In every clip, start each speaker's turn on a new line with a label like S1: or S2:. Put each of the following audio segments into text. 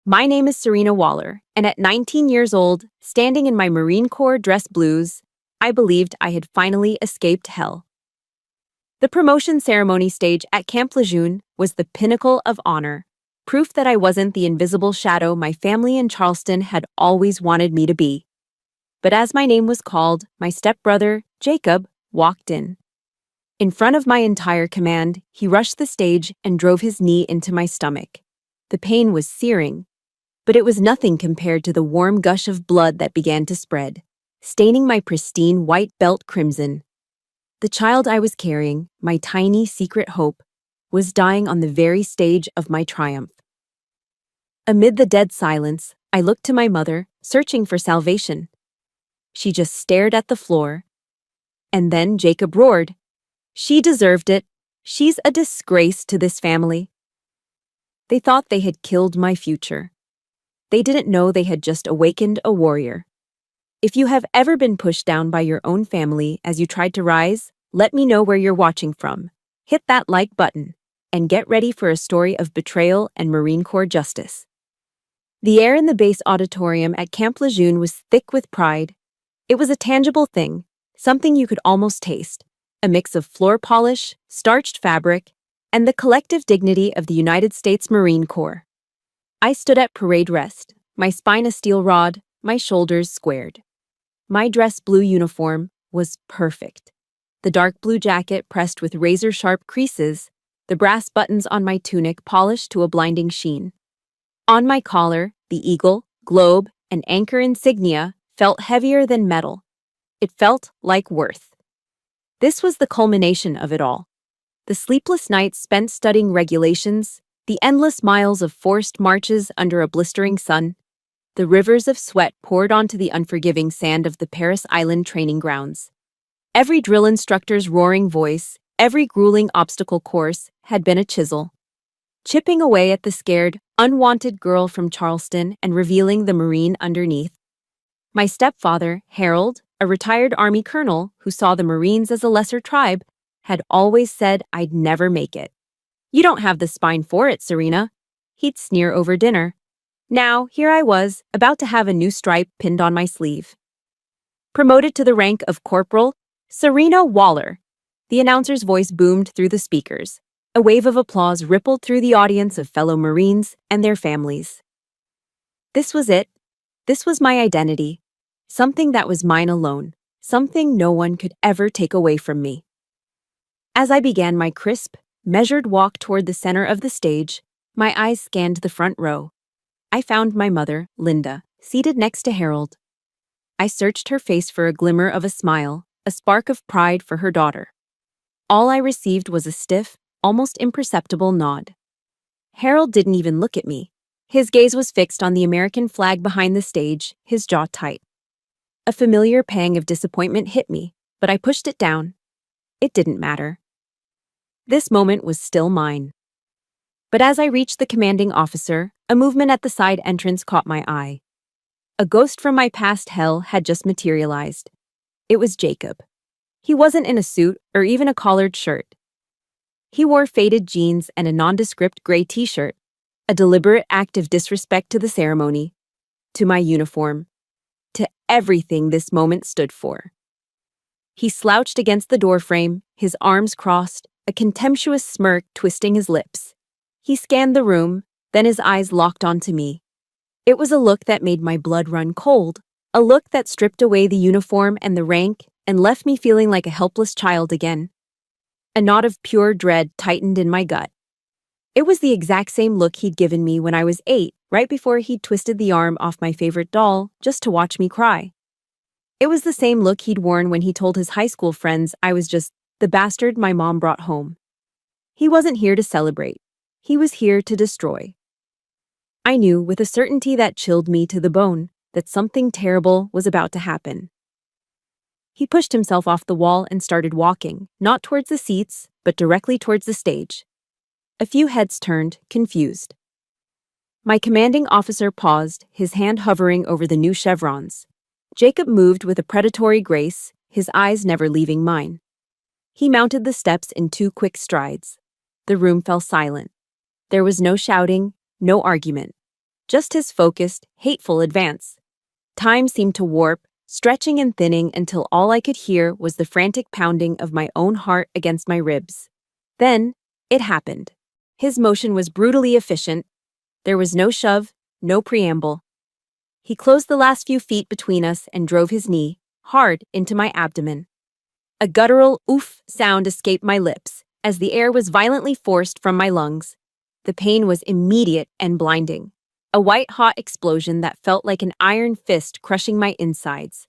S1: My name is Serena Waller, and at 19 years old, standing in my Marine Corps dress blues, I believed I had finally escaped hell. The promotion ceremony stage at Camp Lejeune was the pinnacle of honor, proof that I wasn't the invisible shadow my family in Charleston had always wanted me to be. But as my name was called, my stepbrother, Jacob, walked in. In front of my entire command, he rushed the stage and drove his knee into my stomach. The pain was searing, but it was nothing compared to the warm gush of blood that began to spread, staining my pristine white belt crimson. The child I was carrying, my tiny secret hope, was dying on the very stage of my triumph. Amid the dead silence, I looked to my mother, searching for salvation. She just stared at the floor. And then Jacob roared. She deserved it. She's a disgrace to this family. They thought they had killed my future. They didn't know they had just awakened a warrior. If you have ever been pushed down by your own family as you tried to rise, let me know where you're watching from. Hit that like button, and get ready for a story of betrayal and Marine Corps justice. The air in the base auditorium at Camp Lejeune was thick with pride. It was a tangible thing, something you could almost taste, a mix of floor polish, starched fabric, and the collective dignity of the United States Marine Corps. I stood at parade rest, my spine a steel rod, my shoulders squared. My dress blue uniform was perfect. The dark blue jacket pressed with razor-sharp creases, the brass buttons on my tunic polished to a blinding sheen. On my collar, the eagle, globe, and anchor insignia felt heavier than metal. It felt like worth. This was the culmination of it all. The sleepless nights spent studying regulations, the endless miles of forced marches under a blistering sun, the rivers of sweat poured onto the unforgiving sand of the Paris Island training grounds. Every drill instructor's roaring voice, every grueling obstacle course had been a chisel, chipping away at the scared, unwanted girl from Charleston and revealing the Marine underneath. My stepfather, Harold, a retired Army colonel who saw the Marines as a lesser tribe, had always said I'd never make it. "You don't have the spine for it, Serena," he'd sneer over dinner. Now, here I was, about to have a new stripe pinned on my sleeve. Promoted to the rank of Corporal Serena Waller. The announcer's voice boomed through the speakers. A wave of applause rippled through the audience of fellow Marines and their families. This was it. This was my identity. Something that was mine alone. Something no one could ever take away from me. As I began my crisp, measured walk toward the center of the stage, my eyes scanned the front row. I found my mother, Linda, seated next to Harold. I searched her face for a glimmer of a smile, a spark of pride for her daughter. All I received was a stiff, almost imperceptible nod. Harold didn't even look at me. His gaze was fixed on the American flag behind the stage, his jaw tight. A familiar pang of disappointment hit me, but I pushed it down. It didn't matter. This moment was still mine. But as I reached the commanding officer, a movement at the side entrance caught my eye. A ghost from my past hell had just materialized. It was Jacob. He wasn't in a suit or even a collared shirt. He wore faded jeans and a nondescript gray t-shirt, a deliberate act of disrespect to the ceremony, to my uniform, to everything this moment stood for. He slouched against the doorframe, his arms crossed, a contemptuous smirk twisting his lips. He scanned the room, then his eyes locked onto me. It was a look that made my blood run cold, a look that stripped away the uniform and the rank and left me feeling like a helpless child again. A knot of pure dread tightened in my gut. It was the exact same look he'd given me when I was 8, right before he'd twisted the arm off my favorite doll just to watch me cry. It was the same look he'd worn when he told his high school friends I was just the bastard my mom brought home. He wasn't here to celebrate. He was here to destroy. I knew with a certainty that chilled me to the bone that something terrible was about to happen. He pushed himself off the wall and started walking, not towards the seats, but directly towards the stage. A few heads turned, confused. My commanding officer paused, his hand hovering over the new chevrons. Jacob moved with a predatory grace, his eyes never leaving mine. He mounted the steps in 2 quick strides. The room fell silent. There was no shouting, no argument. just his focused, hateful advance. Time seemed to warp, stretching and thinning until all I could hear was the frantic pounding of my own heart against my ribs. Then, it happened. His motion was brutally efficient. There was no shove, no preamble. He closed the last few feet between us and drove his knee, hard, into my abdomen. A guttural oof sound escaped my lips, as the air was violently forced from my lungs. The pain was immediate and blinding. A white-hot explosion that felt like an iron fist crushing my insides.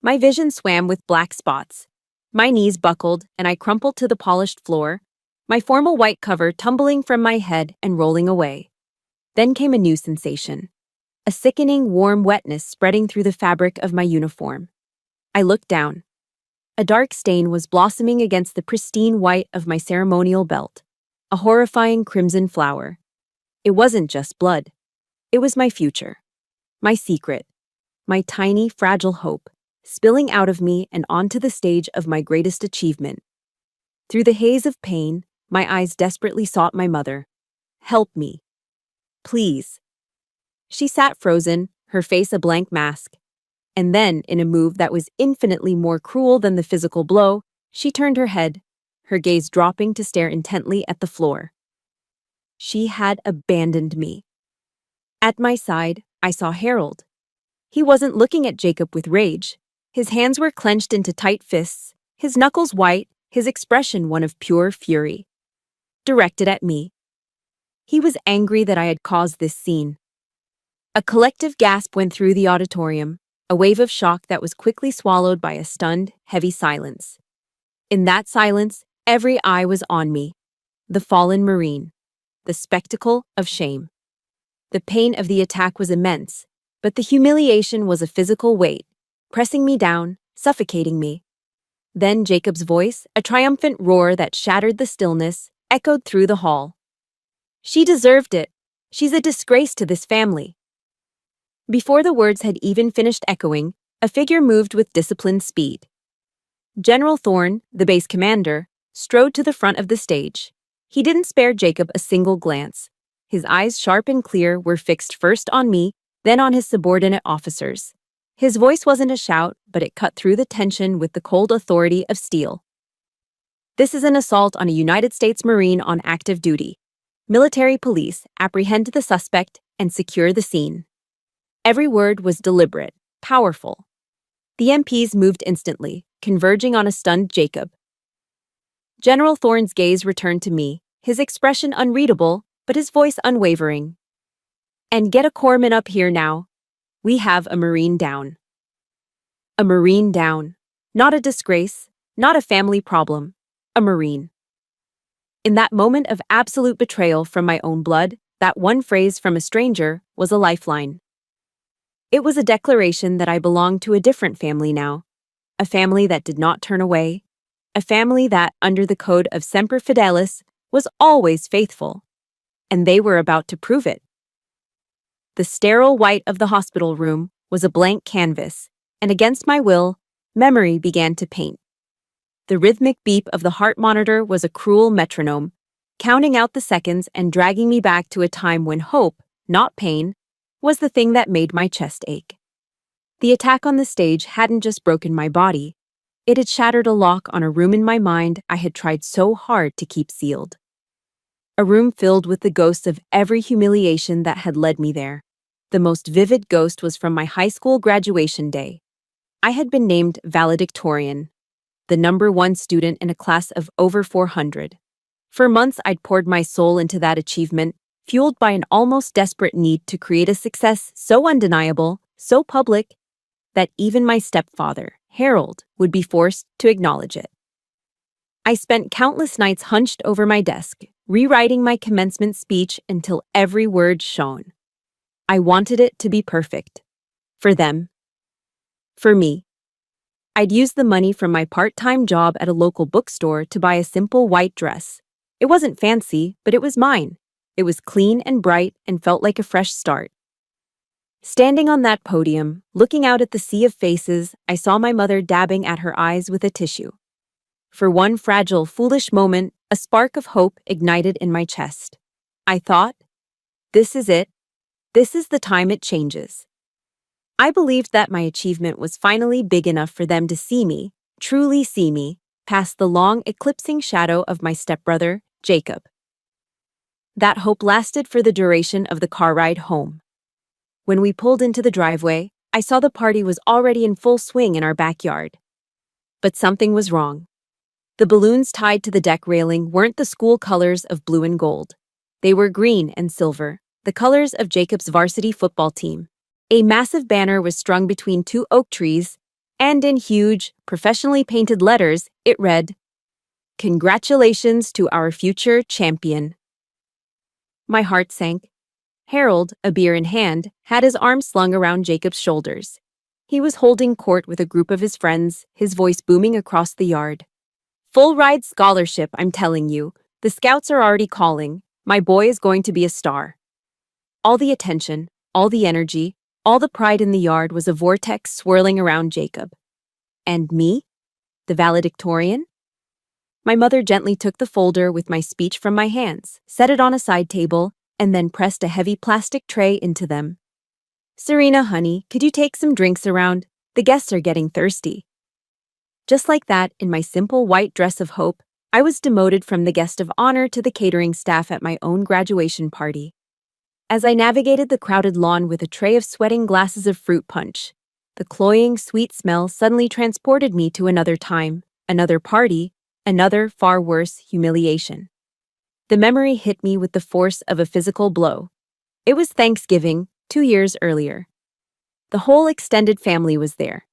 S1: My vision swam with black spots. My knees buckled, and I crumpled to the polished floor, my formal white cover tumbling from my head and rolling away. Then came a new sensation. A sickening, warm wetness spreading through the fabric of my uniform. I looked down. A dark stain was blossoming against the pristine white of my ceremonial belt. A horrifying crimson flower. It wasn't just blood. It was my future. My secret. My tiny, fragile hope, spilling out of me and onto the stage of my greatest achievement. Through the haze of pain, my eyes desperately sought my mother. Help me. Please. She sat frozen, her face a blank mask. And then, in a move that was infinitely more cruel than the physical blow, she turned her head, her gaze dropping to stare intently at the floor. She had abandoned me. At my side, I saw Harold. He wasn't looking at Jacob with rage. His hands were clenched into tight fists, his knuckles white, his expression one of pure fury. Directed at me. He was angry that I had caused this scene. A collective gasp went through the auditorium, a wave of shock that was quickly swallowed by a stunned, heavy silence. In that silence, every eye was on me. The fallen Marine. The spectacle of shame. The pain of the attack was immense, but the humiliation was a physical weight, pressing me down, suffocating me. Then Jacob's voice, a triumphant roar that shattered the stillness, echoed through the hall. She deserved it. She's a disgrace to this family. Before the words had even finished echoing, a figure moved with disciplined speed. General Thorne, the base commander, strode to the front of the stage. He didn't spare Jacob a single glance. His eyes, sharp and clear, were fixed first on me, then on his subordinate officers. His voice wasn't a shout, but it cut through the tension with the cold authority of steel. This is an assault on a United States Marine on active duty. Military police, apprehend the suspect and secure the scene. Every word was deliberate, powerful. The MPs moved instantly, converging on a stunned Jacob. General Thorne's gaze returned to me, his expression unreadable, but his voice unwavering. And get a corpsman up here now. We have a Marine down. A Marine down. Not a disgrace, not a family problem. A Marine. In that moment of absolute betrayal from my own blood, that one phrase from a stranger was a lifeline. It was a declaration that I belonged to a different family now. A family that did not turn away. A family that, under the code of Semper Fidelis, was always faithful. And they were about to prove it. The sterile white of the hospital room was a blank canvas, and against my will, memory began to paint. The rhythmic beep of the heart monitor was a cruel metronome, counting out the seconds and dragging me back to a time when hope, not pain, was the thing that made my chest ache. The attack on the stage hadn't just broken my body, it had shattered a lock on a room in my mind I had tried so hard to keep sealed. A room filled with the ghosts of every humiliation that had led me there. The most vivid ghost was from my high school graduation day. I had been named valedictorian, the #1 student in a class of over 400. For months I'd poured my soul into that achievement, fueled by an almost desperate need to create a success so undeniable, so public, that even my stepfather, Harold, would be forced to acknowledge it. I spent countless nights hunched over my desk, rewriting my commencement speech until every word shone. I wanted it to be perfect. For them. For me. I'd used the money from my part-time job at a local bookstore to buy a simple white dress. It wasn't fancy, but it was mine. It was clean and bright and felt like a fresh start. Standing on that podium, looking out at the sea of faces, I saw my mother dabbing at her eyes with a tissue. For one fragile, foolish moment, a spark of hope ignited in my chest. I thought, this is it. This is the time it changes. I believed that my achievement was finally big enough for them to see me, truly see me, past the long, eclipsing shadow of my stepbrother, Jacob. That hope lasted for the duration of the car ride home. When we pulled into the driveway, I saw the party was already in full swing in our backyard. But something was wrong. The balloons tied to the deck railing weren't the school colors of blue and gold. They were green and silver, the colors of Jacob's varsity football team. A massive banner was strung between two oak trees, and in huge, professionally painted letters, it read, "Congratulations to our future champion." My heart sank. Harold, a beer in hand, had his arm slung around Jacob's shoulders. He was holding court with a group of his friends, his voice booming across the yard. "Full ride scholarship, I'm telling you. The scouts are already calling. My boy is going to be a star." All the attention, all the energy, all the pride in the yard was a vortex swirling around Jacob. And me? The valedictorian? My mother gently took the folder with my speech from my hands, set it on a side table, and then pressed a heavy plastic tray into them. "Serena, honey, could you take some drinks around? The guests are getting thirsty." Just like that, in my simple white dress of hope, I was demoted from the guest of honor to the catering staff at my own graduation party. As I navigated the crowded lawn with a tray of sweating glasses of fruit punch, the cloying, sweet smell suddenly transported me to another time, another party, another, far worse, humiliation. The memory hit me with the force of a physical blow. It was Thanksgiving, 2 years earlier. The whole extended family was there.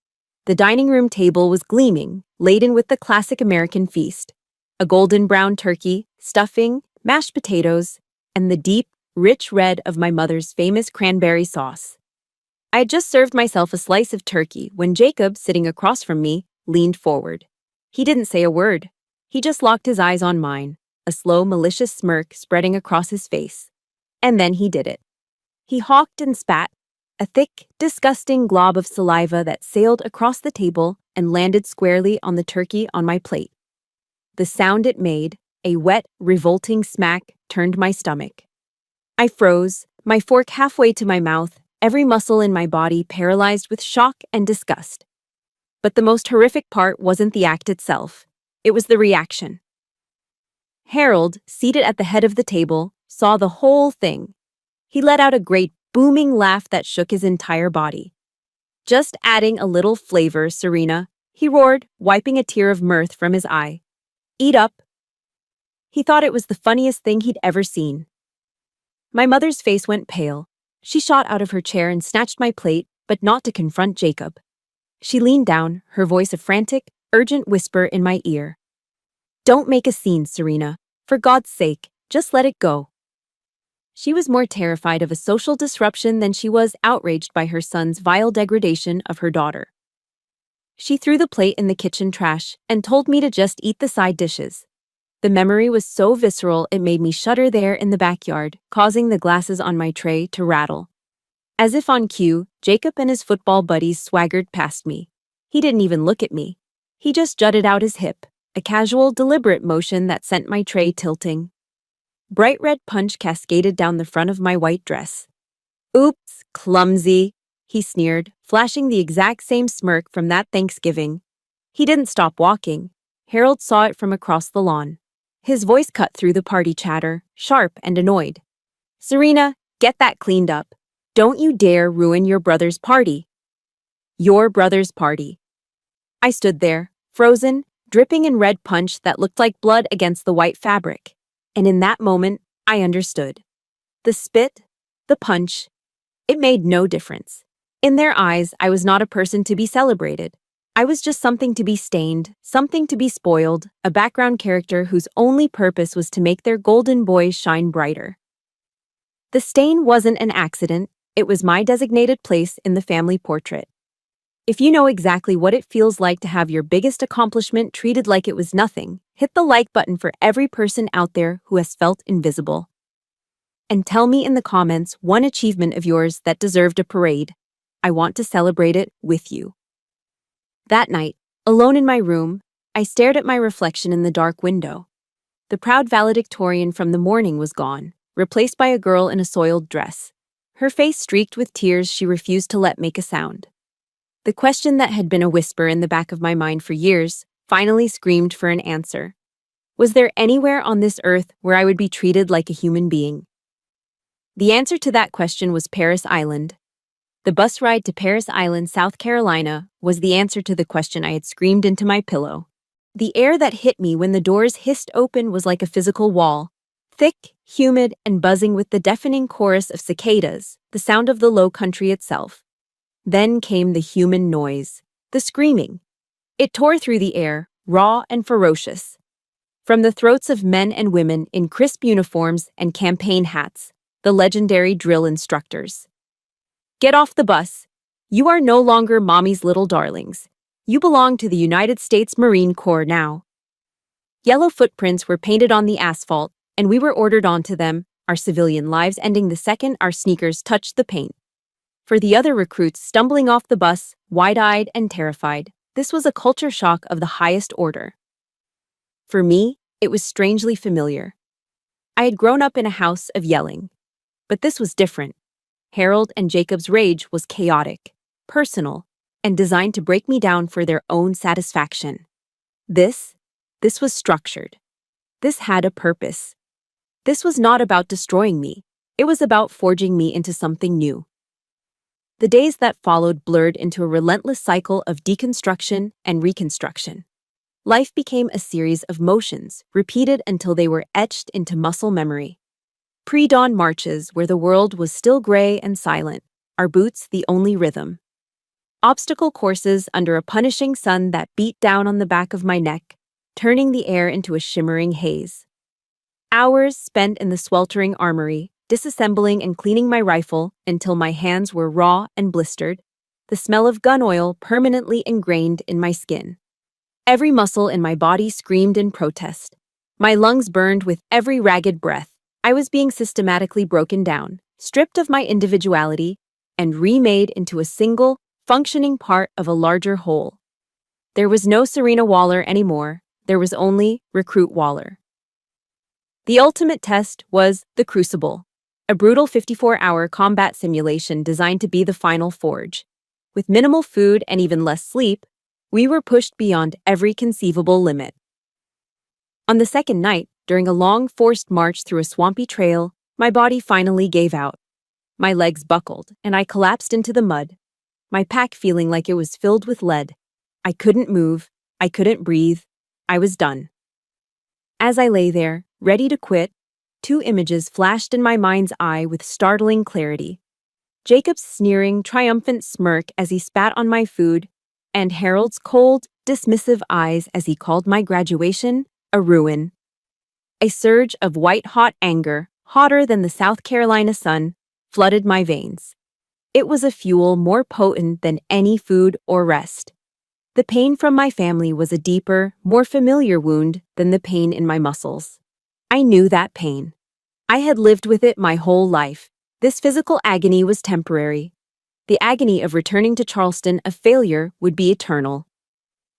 S1: The dining room table was gleaming, laden with the classic American feast: a golden brown turkey, stuffing, mashed potatoes, and the deep, rich red of my mother's famous cranberry sauce. I had just served myself a slice of turkey when Jacob, sitting across from me, leaned forward. He didn't say a word. He just locked his eyes on mine, a slow, malicious smirk spreading across his face. And then he did it. He hawked and spat, a thick, disgusting glob of saliva that sailed across the table and landed squarely on the turkey on my plate. The sound it made, a wet, revolting smack, turned my stomach. I froze, my fork halfway to my mouth, every muscle in my body paralyzed with shock and disgust. But the most horrific part wasn't the act itself. It was the reaction. Harold, seated at the head of the table, saw the whole thing. He let out a great booming laugh that shook his entire body. "Just adding a little flavor, Serena," he roared, wiping a tear of mirth from his eye. "Eat up." He thought it was the funniest thing he'd ever seen. My mother's face went pale. She shot out of her chair and snatched my plate, but not to confront Jacob. She leaned down, her voice a frantic, urgent whisper in my ear. "Don't make a scene, Serena. For God's sake, just let it go." She was more terrified of a social disruption than she was outraged by her son's vile degradation of her daughter. She threw the plate in the kitchen trash and told me to just eat the side dishes. The memory was so visceral it made me shudder there in the backyard, causing the glasses on my tray to rattle. As if on cue, Jacob and his football buddies swaggered past me. He didn't even look at me. He just jutted out his hip, a casual, deliberate motion that sent my tray tilting. Bright red punch cascaded down the front of my white dress. "Oops, clumsy," he sneered, flashing the exact same smirk from that Thanksgiving. He didn't stop walking. Harold saw it from across the lawn. His voice cut through the party chatter, sharp and annoyed. "Serena, get that cleaned up. Don't you dare ruin your brother's party." Your brother's party. I stood there, frozen, dripping in red punch that looked like blood against the white fabric. And in that moment, I understood. The spit, the punch, it made no difference. In their eyes, I was not a person to be celebrated. I was just something to be stained, something to be spoiled, a background character whose only purpose was to make their golden boys shine brighter. The stain wasn't an accident, it was my designated place in the family portrait. If you know exactly what it feels like to have your biggest accomplishment treated like it was nothing, hit the like button for every person out there who has felt invisible. And tell me in the comments one achievement of yours that deserved a parade. I want to celebrate it with you. That night, alone in my room, I stared at my reflection in the dark window. The proud valedictorian from the morning was gone, replaced by a girl in a soiled dress. her face streaked with tears she refused to let make a sound. The question that had been a whisper in the back of my mind for years finally screamed for an answer. Was there anywhere on this earth where I would be treated like a human being? The answer to that question was Paris Island. The bus ride to Paris Island, South Carolina, was the answer to the question I had screamed into my pillow. The air that hit me when the doors hissed open was like a physical wall, thick, humid, and buzzing with the deafening chorus of cicadas, the sound of the low country itself. Then came the human noise, the screaming. It tore through the air, raw and ferocious. From the throats of men and women in crisp uniforms and campaign hats, the legendary drill instructors. Get off the bus. You are no longer mommy's little darlings. You belong to the United States Marine Corps now. Yellow footprints were painted on the asphalt, and we were ordered onto them, our civilian lives ending the second our sneakers touched the paint. For the other recruits stumbling off the bus, wide-eyed and terrified, this was a culture shock of the highest order. For me, it was strangely familiar. I had grown up in a house of yelling. But this was different. Harold and Jacob's rage was chaotic, personal, and designed to break me down for their own satisfaction. This was structured. This had a purpose. This was not about destroying me. It was about forging me into something new. The days that followed blurred into a relentless cycle of deconstruction and reconstruction. Life became a series of motions, repeated until they were etched into muscle memory. Pre-dawn marches where the world was still gray and silent, our boots the only rhythm. Obstacle courses under a punishing sun that beat down on the back of my neck, turning the air into a shimmering haze. Hours spent in the sweltering armory, disassembling and cleaning my rifle until my hands were raw and blistered, the smell of gun oil permanently ingrained in my skin. Every muscle in my body screamed in protest. My lungs burned with every ragged breath. I was being systematically broken down, stripped of my individuality, and remade into a single, functioning part of a larger whole. There was no Serena Waller anymore. There was only Recruit Waller. The ultimate test was the Crucible, a brutal 54-hour combat simulation designed to be the final forge. With minimal food and even less sleep, we were pushed beyond every conceivable limit. On the second night, during a long, forced march through a swampy trail, my body finally gave out. My legs buckled, and I collapsed into the mud, my pack feeling like it was filled with lead. I couldn't move, I couldn't breathe, I was done. As I lay there, ready to quit, two images flashed in my mind's eye with startling clarity. Jacob's sneering, triumphant smirk as he spat on my food, and Harold's cold, dismissive eyes as he called my graduation a ruin. A surge of white-hot anger, hotter than the South Carolina sun, flooded my veins. It was a fuel more potent than any food or rest. The pain from my family was a deeper, more familiar wound than the pain in my muscles. I knew that pain. I had lived with it my whole life. This physical agony was temporary. The agony of returning to Charleston a failure would be eternal.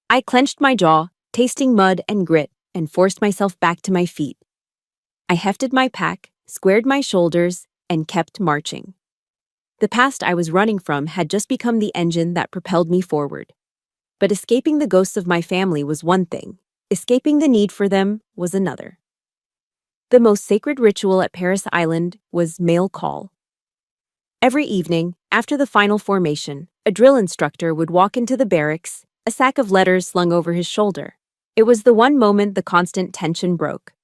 S1: I clenched my jaw, tasting mud and grit, and forced myself back to my feet. I hefted my pack, squared my shoulders, and kept marching. The past I was running from had just become the engine that propelled me forward. But escaping the ghosts of my family was one thing. Escaping the need for them was another. The most sacred ritual at Paris Island was mail call. Every evening, after the final formation, a drill instructor would walk into the barracks, a sack of letters slung over his shoulder. It was the one moment the constant tension broke.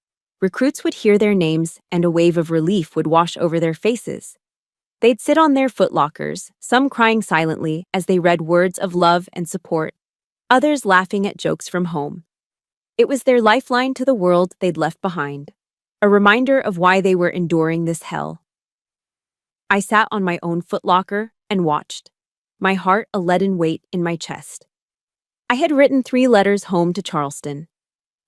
S1: Recruits would hear their names, and a wave of relief would wash over their faces. They'd sit on their footlockers, some crying silently as they read words of love and support, others laughing at jokes from home. It was their lifeline to the world they'd left behind, a reminder of why they were enduring this hell. I sat on my own footlocker and watched, my heart a leaden weight in my chest. I had written 3 letters home to Charleston.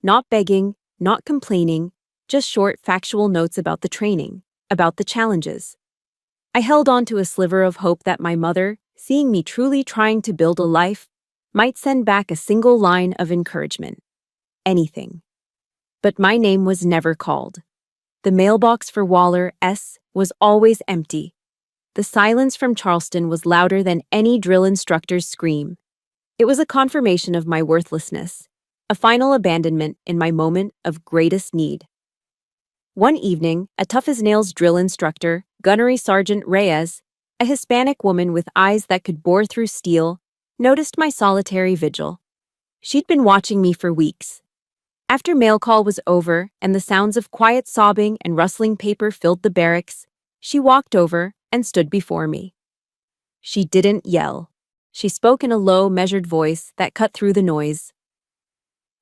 S1: Not begging, not complaining, just short factual notes about the training, about the challenges. I held on to a sliver of hope that my mother, seeing me truly trying to build a life, might send back a single line of encouragement. Anything. But my name was never called. The mailbox for Waller S. was always empty. The silence from Charleston was louder than any drill instructor's scream. It was a confirmation of my worthlessness, a final abandonment in my moment of greatest need. One evening, a tough-as-nails drill instructor, Gunnery Sergeant Reyes, a Hispanic woman with eyes that could bore through steel, noticed my solitary vigil. She'd been watching me for weeks. After mail call was over and the sounds of quiet sobbing and rustling paper filled the barracks, she walked over and stood before me. She didn't yell. She spoke in a low, measured voice that cut through the noise.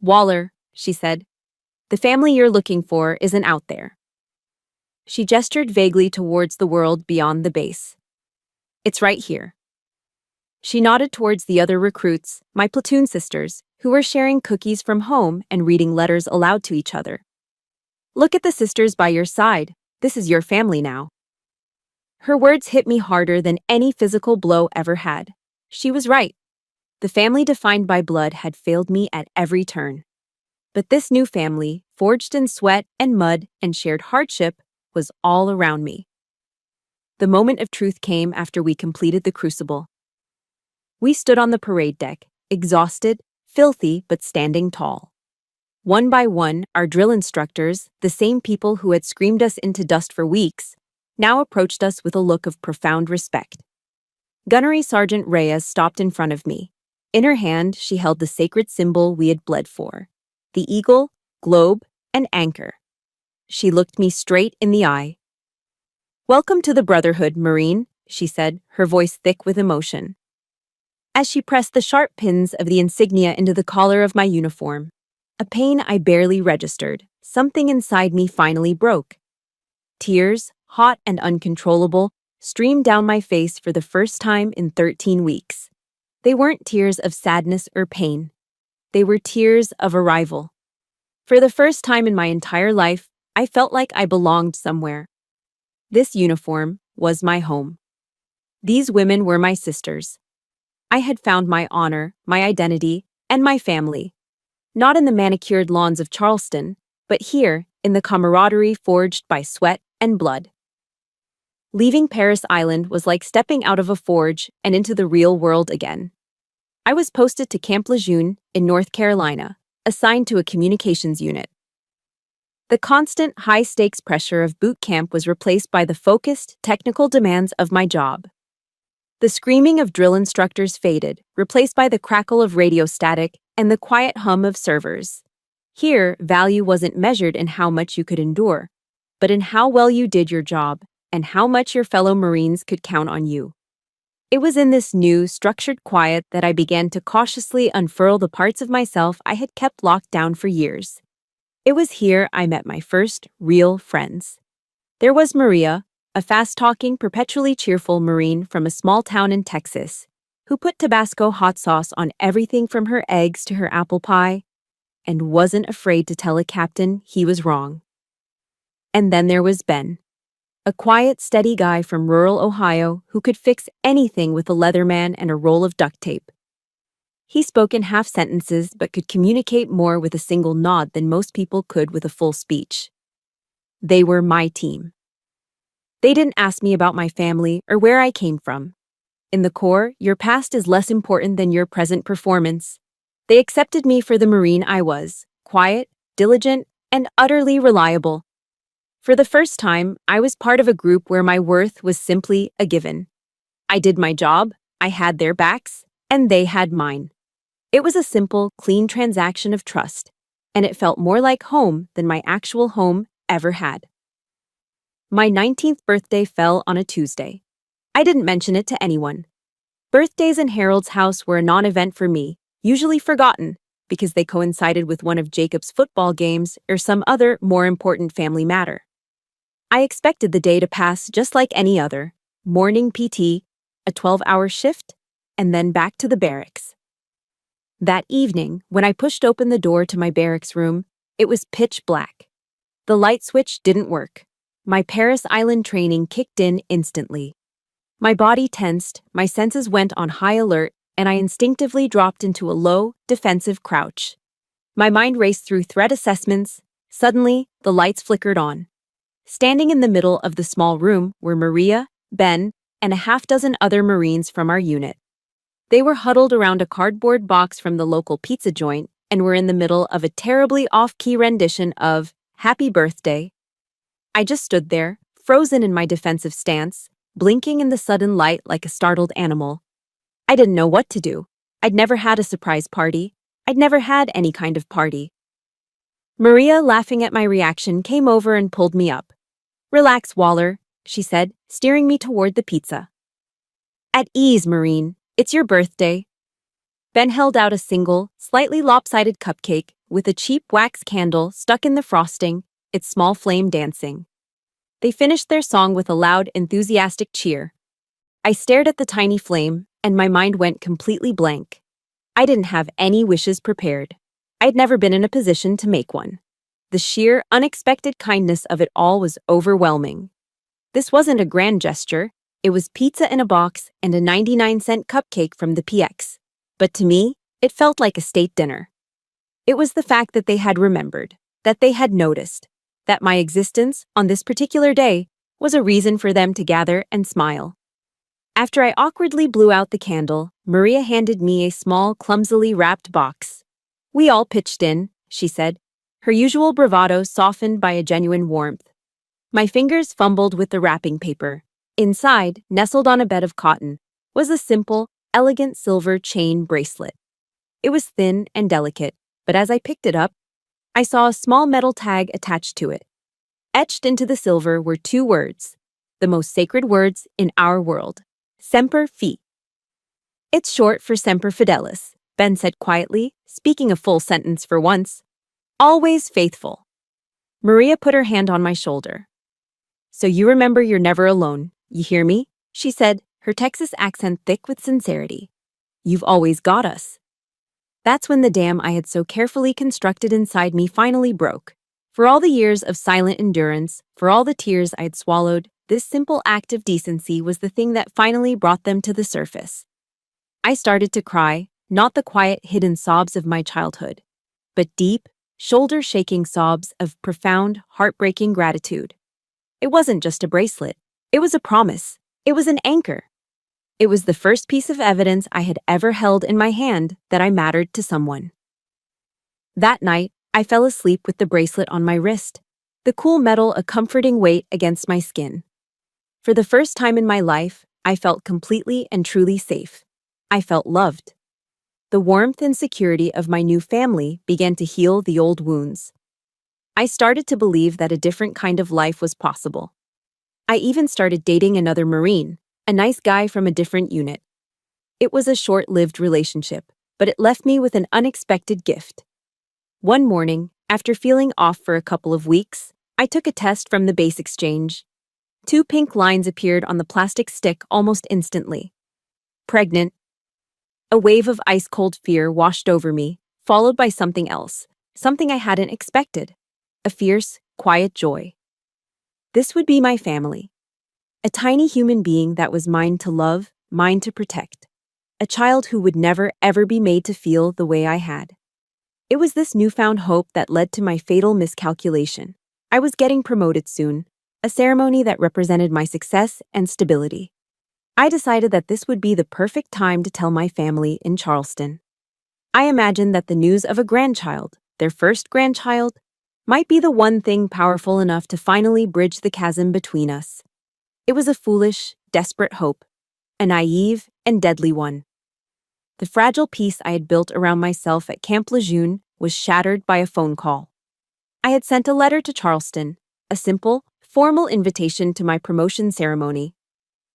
S1: "Waller," she said, "the family you're looking for isn't out there." She gestured vaguely towards the world beyond the base. "It's right here." She nodded towards the other recruits, my platoon sisters, who were sharing cookies from home and reading letters aloud to each other. "Look at the sisters by your side. This is your family now." Her words hit me harder than any physical blow ever had. She was right. The family defined by blood had failed me at every turn. But this new family, forged in sweat and mud and shared hardship, was all around me. The moment of truth came after we completed the crucible. We stood on the parade deck, exhausted, filthy, but standing tall. One by one, our drill instructors, the same people who had screamed us into dust for weeks, now approached us with a look of profound respect. Gunnery Sergeant Reyes stopped in front of me. In her hand, she held the sacred symbol we had bled for: the eagle, globe, and anchor. She looked me straight in the eye. "Welcome to the Brotherhood, Marine," she said, her voice thick with emotion. As she pressed the sharp pins of the insignia into the collar of my uniform, a pain I barely registered, something inside me finally broke. Tears, hot and uncontrollable, streamed down my face for the first time in 13 weeks. They weren't tears of sadness or pain. They were tears of arrival. For the first time in my entire life, I felt like I belonged somewhere. This uniform was my home. These women were my sisters. I had found my honor, my identity, and my family. Not in the manicured lawns of Charleston, but here, in the camaraderie forged by sweat and blood. Leaving Paris Island was like stepping out of a forge and into the real world again. I was posted to Camp Lejeune in North Carolina, assigned to a communications unit. The constant, high-stakes pressure of boot camp was replaced by the focused, technical demands of my job. The screaming of drill instructors faded, replaced by the crackle of radio static and the quiet hum of servers. Here, value wasn't measured in how much you could endure, but in how well you did your job and how much your fellow Marines could count on you. It was in this new, structured quiet that I began to cautiously unfurl the parts of myself I had kept locked down for years. It was here I met my first real friends. There was Maria, a fast-talking, perpetually cheerful Marine from a small town in Texas, who put Tabasco hot sauce on everything from her eggs to her apple pie, and wasn't afraid to tell a captain he was wrong. And then there was Ben, a quiet, steady guy from rural Ohio who could fix anything with a Leatherman and a roll of duct tape. He spoke in half sentences but could communicate more with a single nod than most people could with a full speech. They were my team. They didn't ask me about my family or where I came from. In the Corps, your past is less important than your present performance. They accepted me for the Marine I was, quiet, diligent, and utterly reliable. For the first time, I was part of a group where my worth was simply a given. I did my job, I had their backs, and they had mine. It was a simple, clean transaction of trust, and it felt more like home than my actual home ever had. My 19th birthday fell on a Tuesday. I didn't mention it to anyone. Birthdays in Harold's house were a non-event for me, usually forgotten, because they coincided with one of Jacob's football games or some other, more important family matter. I expected the day to pass just like any other: morning PT, a 12-hour shift, and then back to the barracks. That evening, when I pushed open the door to my barracks room, it was pitch black. The light switch didn't work. My Paris Island training kicked in instantly. My body tensed, my senses went on high alert, and I instinctively dropped into a low, defensive crouch. My mind raced through threat assessments. Suddenly, the lights flickered on. Standing in the middle of the small room were Maria, Ben, and a half dozen other Marines from our unit. They were huddled around a cardboard box from the local pizza joint and were in the middle of a terribly off-key rendition of Happy Birthday. I just stood there, frozen in my defensive stance, blinking in the sudden light like a startled animal. I didn't know what to do. I'd never had a surprise party. I'd never had any kind of party. Maria, laughing at my reaction, came over and pulled me up. "Relax, Waller," she said, steering me toward the pizza. "At ease, Marine. It's your birthday." Ben held out a single, slightly lopsided cupcake with a cheap wax candle stuck in the frosting, its small flame dancing. They finished their song with a loud, enthusiastic cheer. I stared at the tiny flame, and my mind went completely blank. I didn't have any wishes prepared. I'd never been in a position to make one. The sheer, unexpected kindness of it all was overwhelming. This wasn't a grand gesture. It was pizza in a box and a 99-cent cupcake from the PX. But to me, it felt like a state dinner. It was the fact that they had remembered, that they had noticed, that my existence on this particular day was a reason for them to gather and smile. After I awkwardly blew out the candle, Maria handed me a small, clumsily wrapped box. "We all pitched in," she said, her usual bravado softened by a genuine warmth. My fingers fumbled with the wrapping paper. Inside, nestled on a bed of cotton, was a simple, elegant silver chain bracelet. It was thin and delicate, but as I picked it up, I saw a small metal tag attached to it. Etched into the silver were two words, the most sacred words in our world: Semper Fi. "It's short for Semper Fidelis," Ben said quietly, speaking a full sentence for once. "Always faithful." Maria put her hand on my shoulder. "So you remember you're never alone, you hear me?" she said, her Texas accent thick with sincerity. "You've always got us." That's when the dam I had so carefully constructed inside me finally broke. For all the years of silent endurance, for all the tears I had swallowed, this simple act of decency was the thing that finally brought them to the surface. I started to cry, not the quiet, hidden sobs of my childhood, but deep, shoulder-shaking sobs of profound, heartbreaking gratitude. It wasn't just a bracelet. It was a promise. It was an anchor. It was the first piece of evidence I had ever held in my hand that I mattered to someone. That night, I fell asleep with the bracelet on my wrist, the cool metal a comforting weight against my skin. For the first time in my life, I felt completely and truly safe. I felt loved. The warmth and security of my new family began to heal the old wounds. I started to believe that a different kind of life was possible. I even started dating another Marine, a nice guy from a different unit. It was a short-lived relationship, but it left me with an unexpected gift. One morning, after feeling off for a couple of weeks, I took a test from the base exchange. 2 pink lines appeared on the plastic stick almost instantly. Pregnant. A wave of ice-cold fear washed over me, followed by something else, something I hadn't expected. A fierce, quiet joy. This would be my family. A tiny human being that was mine to love, mine to protect. A child who would never, ever be made to feel the way I had. It was this newfound hope that led to my fatal miscalculation. I was getting promoted soon, a ceremony that represented my success and stability. I decided that this would be the perfect time to tell my family in Charleston. I imagined that the news of a grandchild, their first grandchild, might be the one thing powerful enough to finally bridge the chasm between us. It was a foolish, desperate hope, a naive and deadly one. The fragile peace I had built around myself at Camp Lejeune was shattered by a phone call. I had sent a letter to Charleston, a simple, formal invitation to my promotion ceremony.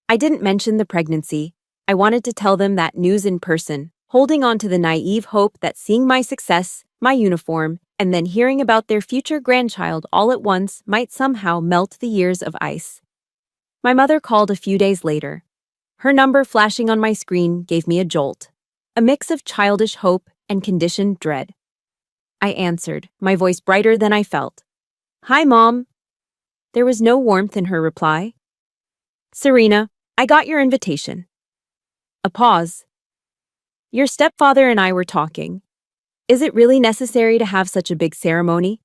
S1: I didn't mention the pregnancy. I wanted to tell them that news in person, holding on to the naive hope that seeing my success, my uniform, and then hearing about their future grandchild all at once might somehow melt the years of ice. My mother called a few days later. Her number flashing on my screen gave me a jolt, a mix of childish hope and conditioned dread. I answered, my voice brighter than I felt. "Hi, Mom." There was no warmth in her reply. "Serena, I got your invitation." A pause. "Your stepfather and I were talking. Is it really necessary to have such a big ceremony?"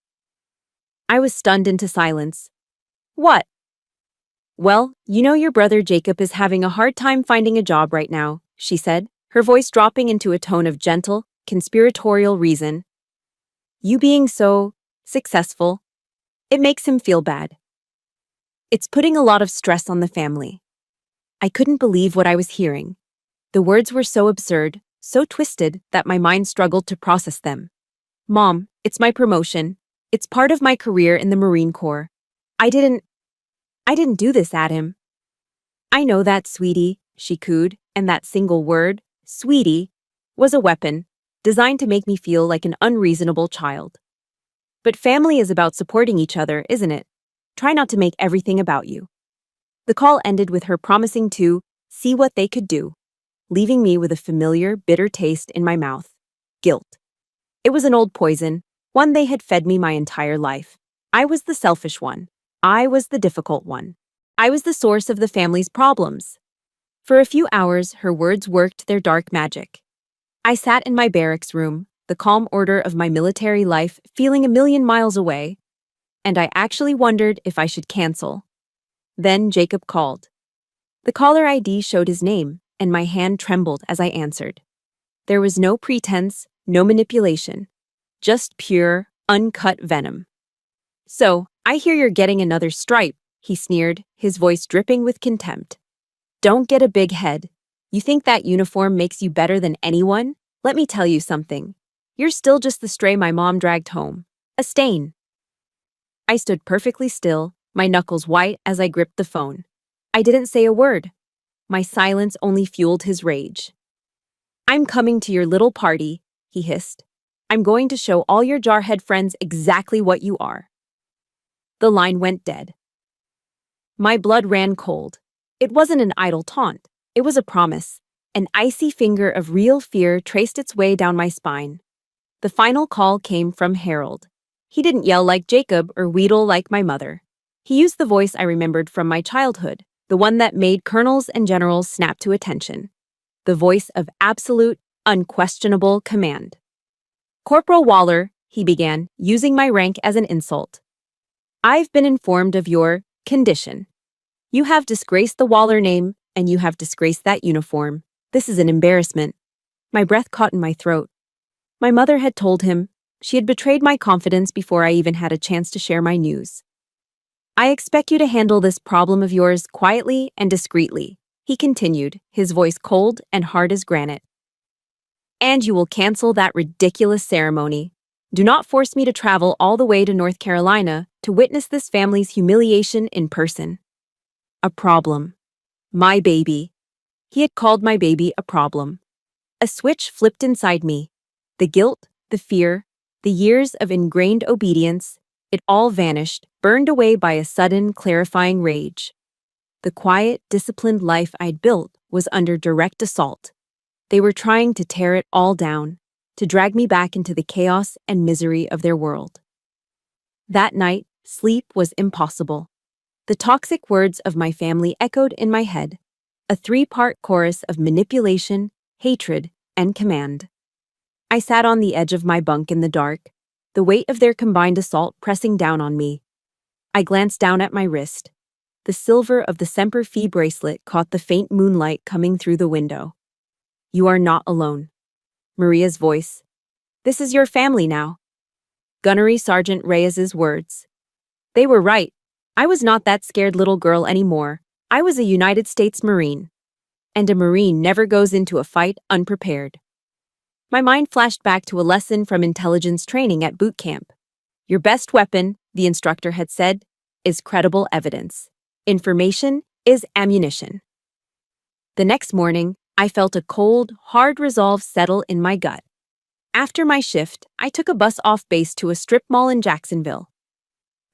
S1: I was stunned into silence. "What?" Well, you know your brother Jacob is having a hard time finding a job right now, she said, her voice dropping into a tone of gentle, conspiratorial reason. You being so successful, it makes him feel bad. It's putting a lot of stress on the family. I couldn't believe what I was hearing. The words were so absurd, so twisted that my mind struggled to process them. Mom, it's my promotion. It's part of my career in the Marine Corps. I didn't do this at him. I know that, sweetie, she cooed, and that single word, sweetie, was a weapon, designed to make me feel like an unreasonable child. But family is about supporting each other, isn't it? Try not to make everything about you. The call ended with her promising to see what they could do, leaving me with a familiar, bitter taste in my mouth. Guilt. It was an old poison, one they had fed me my entire life. I was the selfish one. I was the difficult one. I was the source of the family's problems. For a few hours, her words worked their dark magic. I sat in my barracks room, the calm order of my military life feeling a million miles away, and I actually wondered if I should cancel. Then Jacob called. The caller ID showed his name, and my hand trembled as I answered. There was no pretense, no manipulation, just pure, uncut venom. So, I hear you're getting another stripe, he sneered, his voice dripping with contempt. Don't get a big head. You think that uniform makes you better than anyone? Let me tell you something. You're still just the stray my mom dragged home. A stain. I stood perfectly still, my knuckles white as I gripped the phone. I didn't say a word. My silence only fueled his rage. I'm coming to your little party, he hissed. I'm going to show all your jarhead friends exactly what you are. The line went dead. My blood ran cold. It wasn't an idle taunt. It was a promise. An icy finger of real fear traced its way down my spine. The final call came from Harold. He didn't yell like Jacob or wheedle like my mother. He used the voice I remembered from my childhood, the one that made colonels and generals snap to attention. The voice of absolute, unquestionable command. Corporal Waller, he began, using my rank as an insult. I've been informed of your condition. You have disgraced the Waller name, and you have disgraced that uniform. This is an embarrassment. My breath caught in my throat. My mother had told him. She had betrayed my confidence before I even had a chance to share my news. I expect you to handle this problem of yours quietly and discreetly, he continued, his voice cold and hard as granite. And you will cancel that ridiculous ceremony. Do not force me to travel all the way to North Carolina to witness this family's humiliation in person. A problem. My baby. He had called my baby a problem. A switch flipped inside me. The guilt, the fear, the years of ingrained obedience, it all vanished, burned away by a sudden, clarifying rage. The quiet, disciplined life I'd built was under direct assault. They were trying to tear it all down, to drag me back into the chaos and misery of their world. That night, sleep was impossible. The toxic words of my family echoed in my head, a three-part chorus of manipulation, hatred, and command. I sat on the edge of my bunk in the dark, the weight of their combined assault pressing down on me. I glanced down at my wrist. The silver of the Semper Fi bracelet caught the faint moonlight coming through the window. You are not alone. Maria's voice. This is your family now. Gunnery Sergeant Reyes's words. They were right. I was not that scared little girl anymore. I was a United States Marine. And a Marine never goes into a fight unprepared. My mind flashed back to a lesson from intelligence training at boot camp. Your best weapon, the instructor had said, is credible evidence. Information is ammunition. The next morning, I felt a cold, hard resolve settle in my gut. After my shift, I took a bus off base to a strip mall in Jacksonville.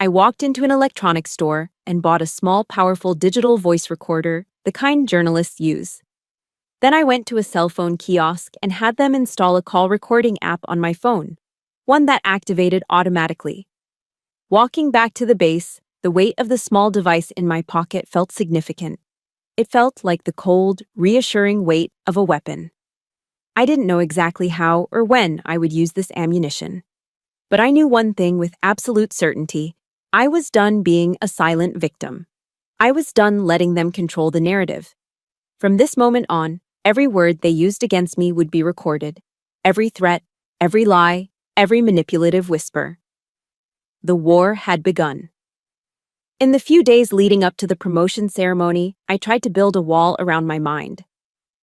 S1: I walked into an electronics store and bought a small, powerful digital voice recorder, the kind journalists use. Then I went to a cell phone kiosk and had them install a call recording app on my phone, one that activated automatically. Walking back to the base, the weight of the small device in my pocket felt significant. It felt like the cold, reassuring weight of a weapon. I didn't know exactly how or when I would use this ammunition. But I knew one thing with absolute certainty. I was done being a silent victim. I was done letting them control the narrative. From this moment on, every word they used against me would be recorded. Every threat, every lie, every manipulative whisper. The war had begun. In the few days leading up to the promotion ceremony, I tried to build a wall around my mind.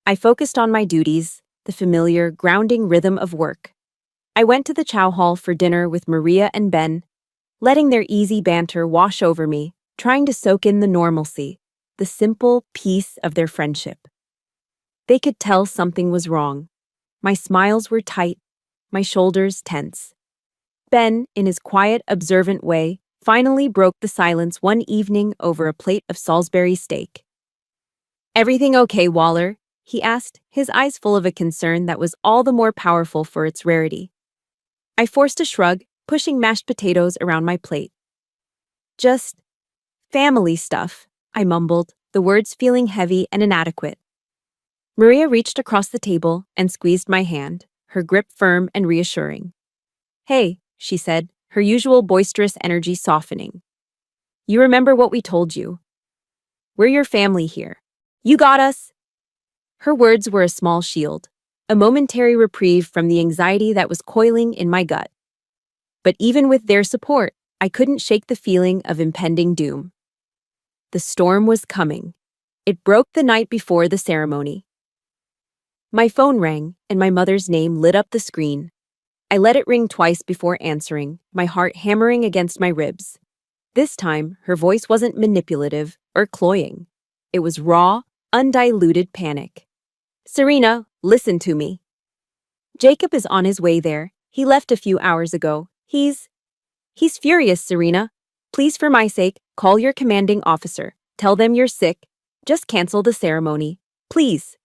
S1: I focused on my duties, the familiar, grounding rhythm of work. I went to the chow hall for dinner with Maria and Ben, letting their easy banter wash over me, trying to soak in the normalcy, the simple peace of their friendship. They could tell something was wrong. My smiles were tight, my shoulders tense. Ben, in his quiet, observant way, finally broke the silence one evening over a plate of Salisbury steak. "Everything okay, Waller?" he asked, his eyes full of a concern that was all the more powerful for its rarity. I forced a shrug, pushing mashed potatoes around my plate. "Just family stuff," I mumbled, the words feeling heavy and inadequate. Maria reached across the table and squeezed my hand, her grip firm and reassuring. "Hey," she said, her usual boisterous energy softening. "You remember what we told you? We're your family here. You got us." Her words were a small shield, a momentary reprieve from the anxiety that was coiling in my gut. But even with their support, I couldn't shake the feeling of impending doom. The storm was coming. It broke the night before the ceremony. My phone rang, and my mother's name lit up the screen. I let it ring twice before answering, my heart hammering against my ribs. This time, her voice wasn't manipulative or cloying. It was raw, undiluted panic. "Serena, listen to me. Jacob is on his way there. He left a few hours ago. He's furious, Serena. Please, for my sake, call your commanding officer. Tell them you're sick. Just cancel the ceremony. Please."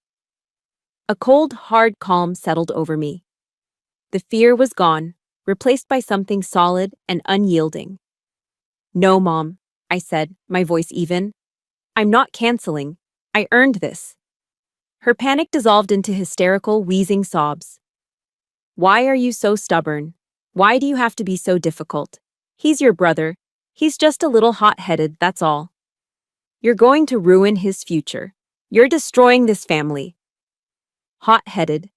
S1: A cold, hard calm settled over me. The fear was gone, replaced by something solid and unyielding. "No, Mom," I said, my voice even. "I'm not canceling. I earned this." Her panic dissolved into hysterical, wheezing sobs. "Why are you so stubborn? Why do you have to be so difficult? He's your brother. He's just a little hot-headed, that's all. You're going to ruin his future. You're destroying this family." Hot-headed.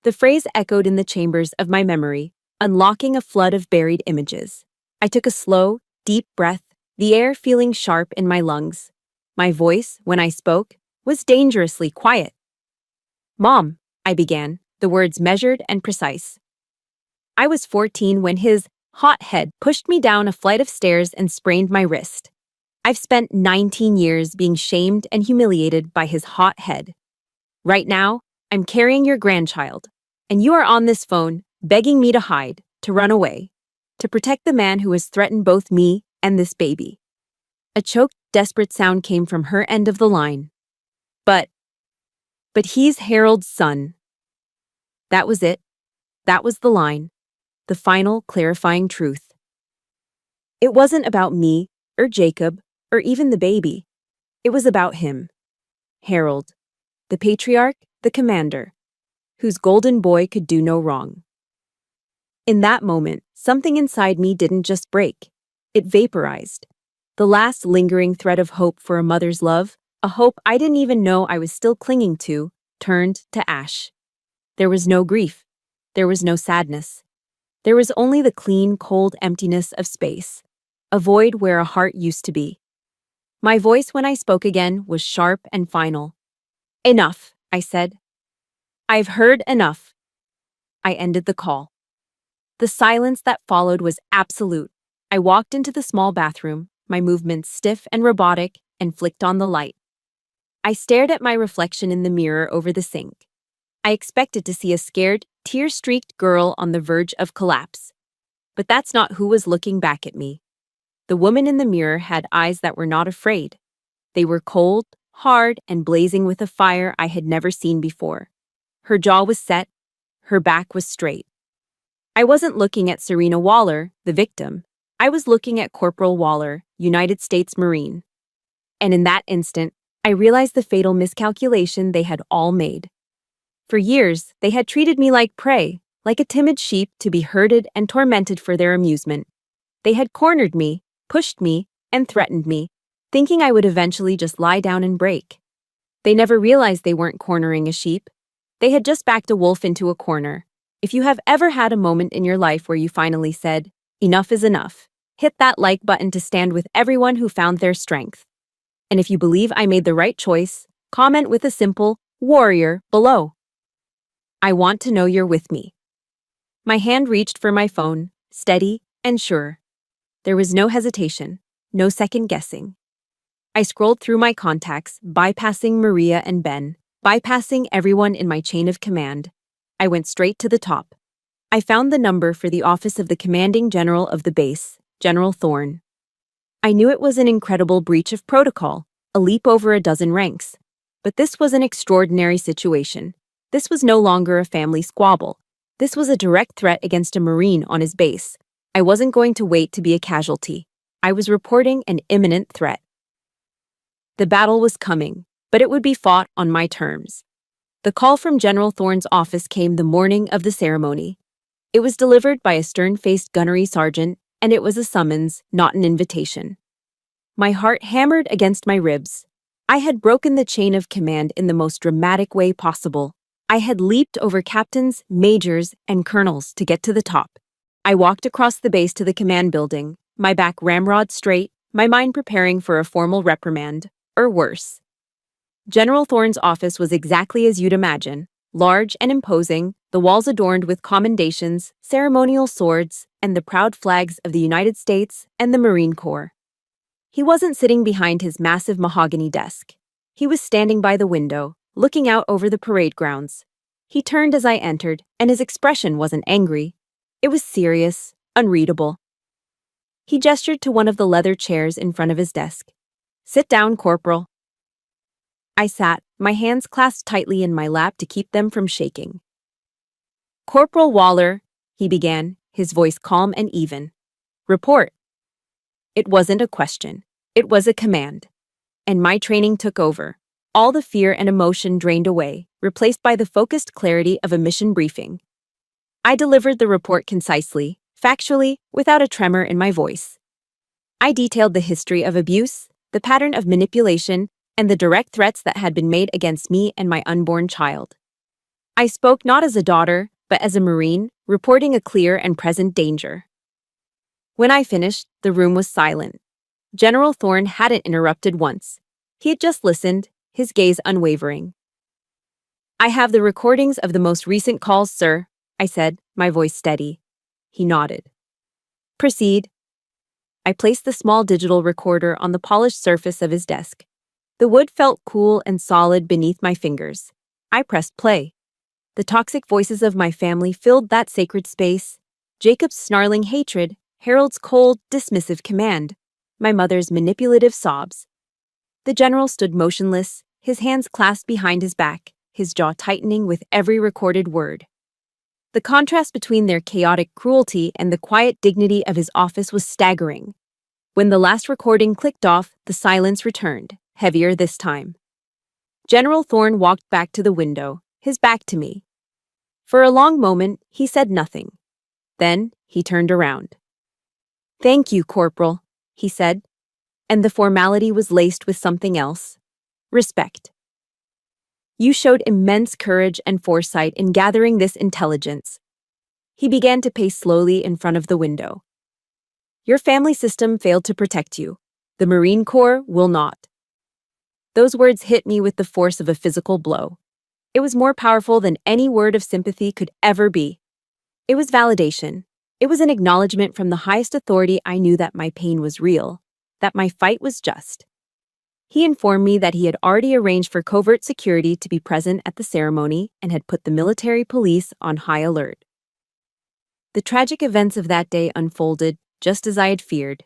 S1: The phrase echoed in the chambers of my memory, unlocking a flood of buried images. I took a slow, deep breath, the air feeling sharp in my lungs. My voice, when I spoke, was dangerously quiet. "Mom," I began, the words measured and precise. "I was 14 when his hot head pushed me down a flight of stairs and sprained my wrist. I've spent 19 years being shamed and humiliated by his hot head. Right now, I'm carrying your grandchild, and you are on this phone begging me to hide, to run away, to protect the man who has threatened both me and this baby." A choked, desperate sound came from her end of the line. But he's Harold's son." That was it. That was the line. The final, clarifying truth. It wasn't about me, or Jacob, or even the baby. It was about him. Harold. The patriarch, the commander, whose golden boy could do no wrong. In that moment, something inside me didn't just break. It vaporized. The last lingering thread of hope for a mother's love, a hope I didn't even know I was still clinging to, turned to ash. There was no grief. There was no sadness. There was only the clean, cold emptiness of space, a void where a heart used to be. My voice when I spoke again was sharp and final. "Enough," I said. "I've heard enough." I ended the call. The silence that followed was absolute. I walked into the small bathroom, my movements stiff and robotic, and flicked on the light. I stared at my reflection in the mirror over the sink. I expected to see a scared, tear-streaked girl on the verge of collapse. But that's not who was looking back at me. The woman in the mirror had eyes that were not afraid. They were cold, hard, and blazing with a fire I had never seen before. Her jaw was set, her back was straight. I wasn't looking at Serena Waller, the victim. I was looking at Corporal Waller, United States Marine. And in that instant, I realized the fatal miscalculation they had all made. For years, they had treated me like prey, like a timid sheep to be herded and tormented for their amusement. They had cornered me, pushed me, and threatened me. thinking I would eventually just lie down and break. They never realized they weren't cornering a sheep. They had just backed a wolf into a corner. If you have ever had a moment in your life where you finally said, "Enough is enough," hit that like button to stand with everyone who found their strength. And if you believe I made the right choice, comment with a simple warrior below. I want to know you're with me. My hand reached for my phone, steady and sure. There was no hesitation, no second guessing. I scrolled through my contacts, bypassing Maria and Ben, bypassing everyone in my chain of command. I went straight to the top. I found the number for the office of the commanding general of the base, General Thorne. I knew it was an incredible breach of protocol, a leap over a dozen ranks. But this was an extraordinary situation. This was no longer a family squabble. This was a direct threat against a Marine on his base. I wasn't going to wait to be a casualty. I was reporting an imminent threat. The battle was coming, but it would be fought on my terms. The call from General Thorne's office came the morning of the ceremony. It was delivered by a stern-faced gunnery sergeant, and it was a summons, not an invitation. My heart hammered against my ribs. I had broken the chain of command in the most dramatic way possible. I had leaped over captains, majors, and colonels to get to the top. I walked across the base to the command building, my back ramrod straight, my mind preparing for a formal reprimand, or worse. General Thorne's office was exactly as you'd imagine, large and imposing, the walls adorned with commendations, ceremonial swords, and the proud flags of the United States and the Marine Corps. He wasn't sitting behind his massive mahogany desk. He was standing by the window, looking out over the parade grounds. He turned as I entered, and his expression wasn't angry. It was serious, unreadable. He gestured to one of the leather chairs in front of his desk. "Sit down, Corporal." I sat, my hands clasped tightly in my lap to keep them from shaking. "Corporal Waller," he began, his voice calm and even. "Report." It wasn't a question. It was a command. And my training took over. All the fear and emotion drained away, replaced by the focused clarity of a mission briefing. I delivered the report concisely, factually, without a tremor in my voice. I detailed the history of abuse, the pattern of manipulation, and the direct threats that had been made against me and my unborn child. I spoke not as a daughter, but as a Marine, reporting a clear and present danger. When I finished, the room was silent. General Thorne hadn't interrupted once. He had just listened, his gaze unwavering. "I have the recordings of the most recent calls, sir," I said, my voice steady. He nodded. "Proceed." I placed the small digital recorder on the polished surface of his desk. The wood felt cool and solid beneath my fingers. I pressed play. The toxic voices of my family filled that sacred space. Jacob's snarling hatred, Harold's cold, dismissive command, my mother's manipulative sobs. The general stood motionless, his hands clasped behind his back, his jaw tightening with every recorded word. The contrast between their chaotic cruelty and the quiet dignity of his office was staggering. When the last recording clicked off, the silence returned, heavier this time. General Thorne walked back to the window, his back to me. For a long moment, he said nothing. Then, he turned around. "Thank you, Corporal," he said, and the formality was laced with something else. Respect. "You showed immense courage and foresight in gathering this intelligence." He began to pace slowly in front of the window. "Your family system failed to protect you. The Marine Corps will not." Those words hit me with the force of a physical blow. It was more powerful than any word of sympathy could ever be. It was validation. It was an acknowledgement from the highest authority I knew that my pain was real, that my fight was just. He informed me that he had already arranged for covert security to be present at the ceremony and had put the military police on high alert. The tragic events of that day unfolded just as I had feared.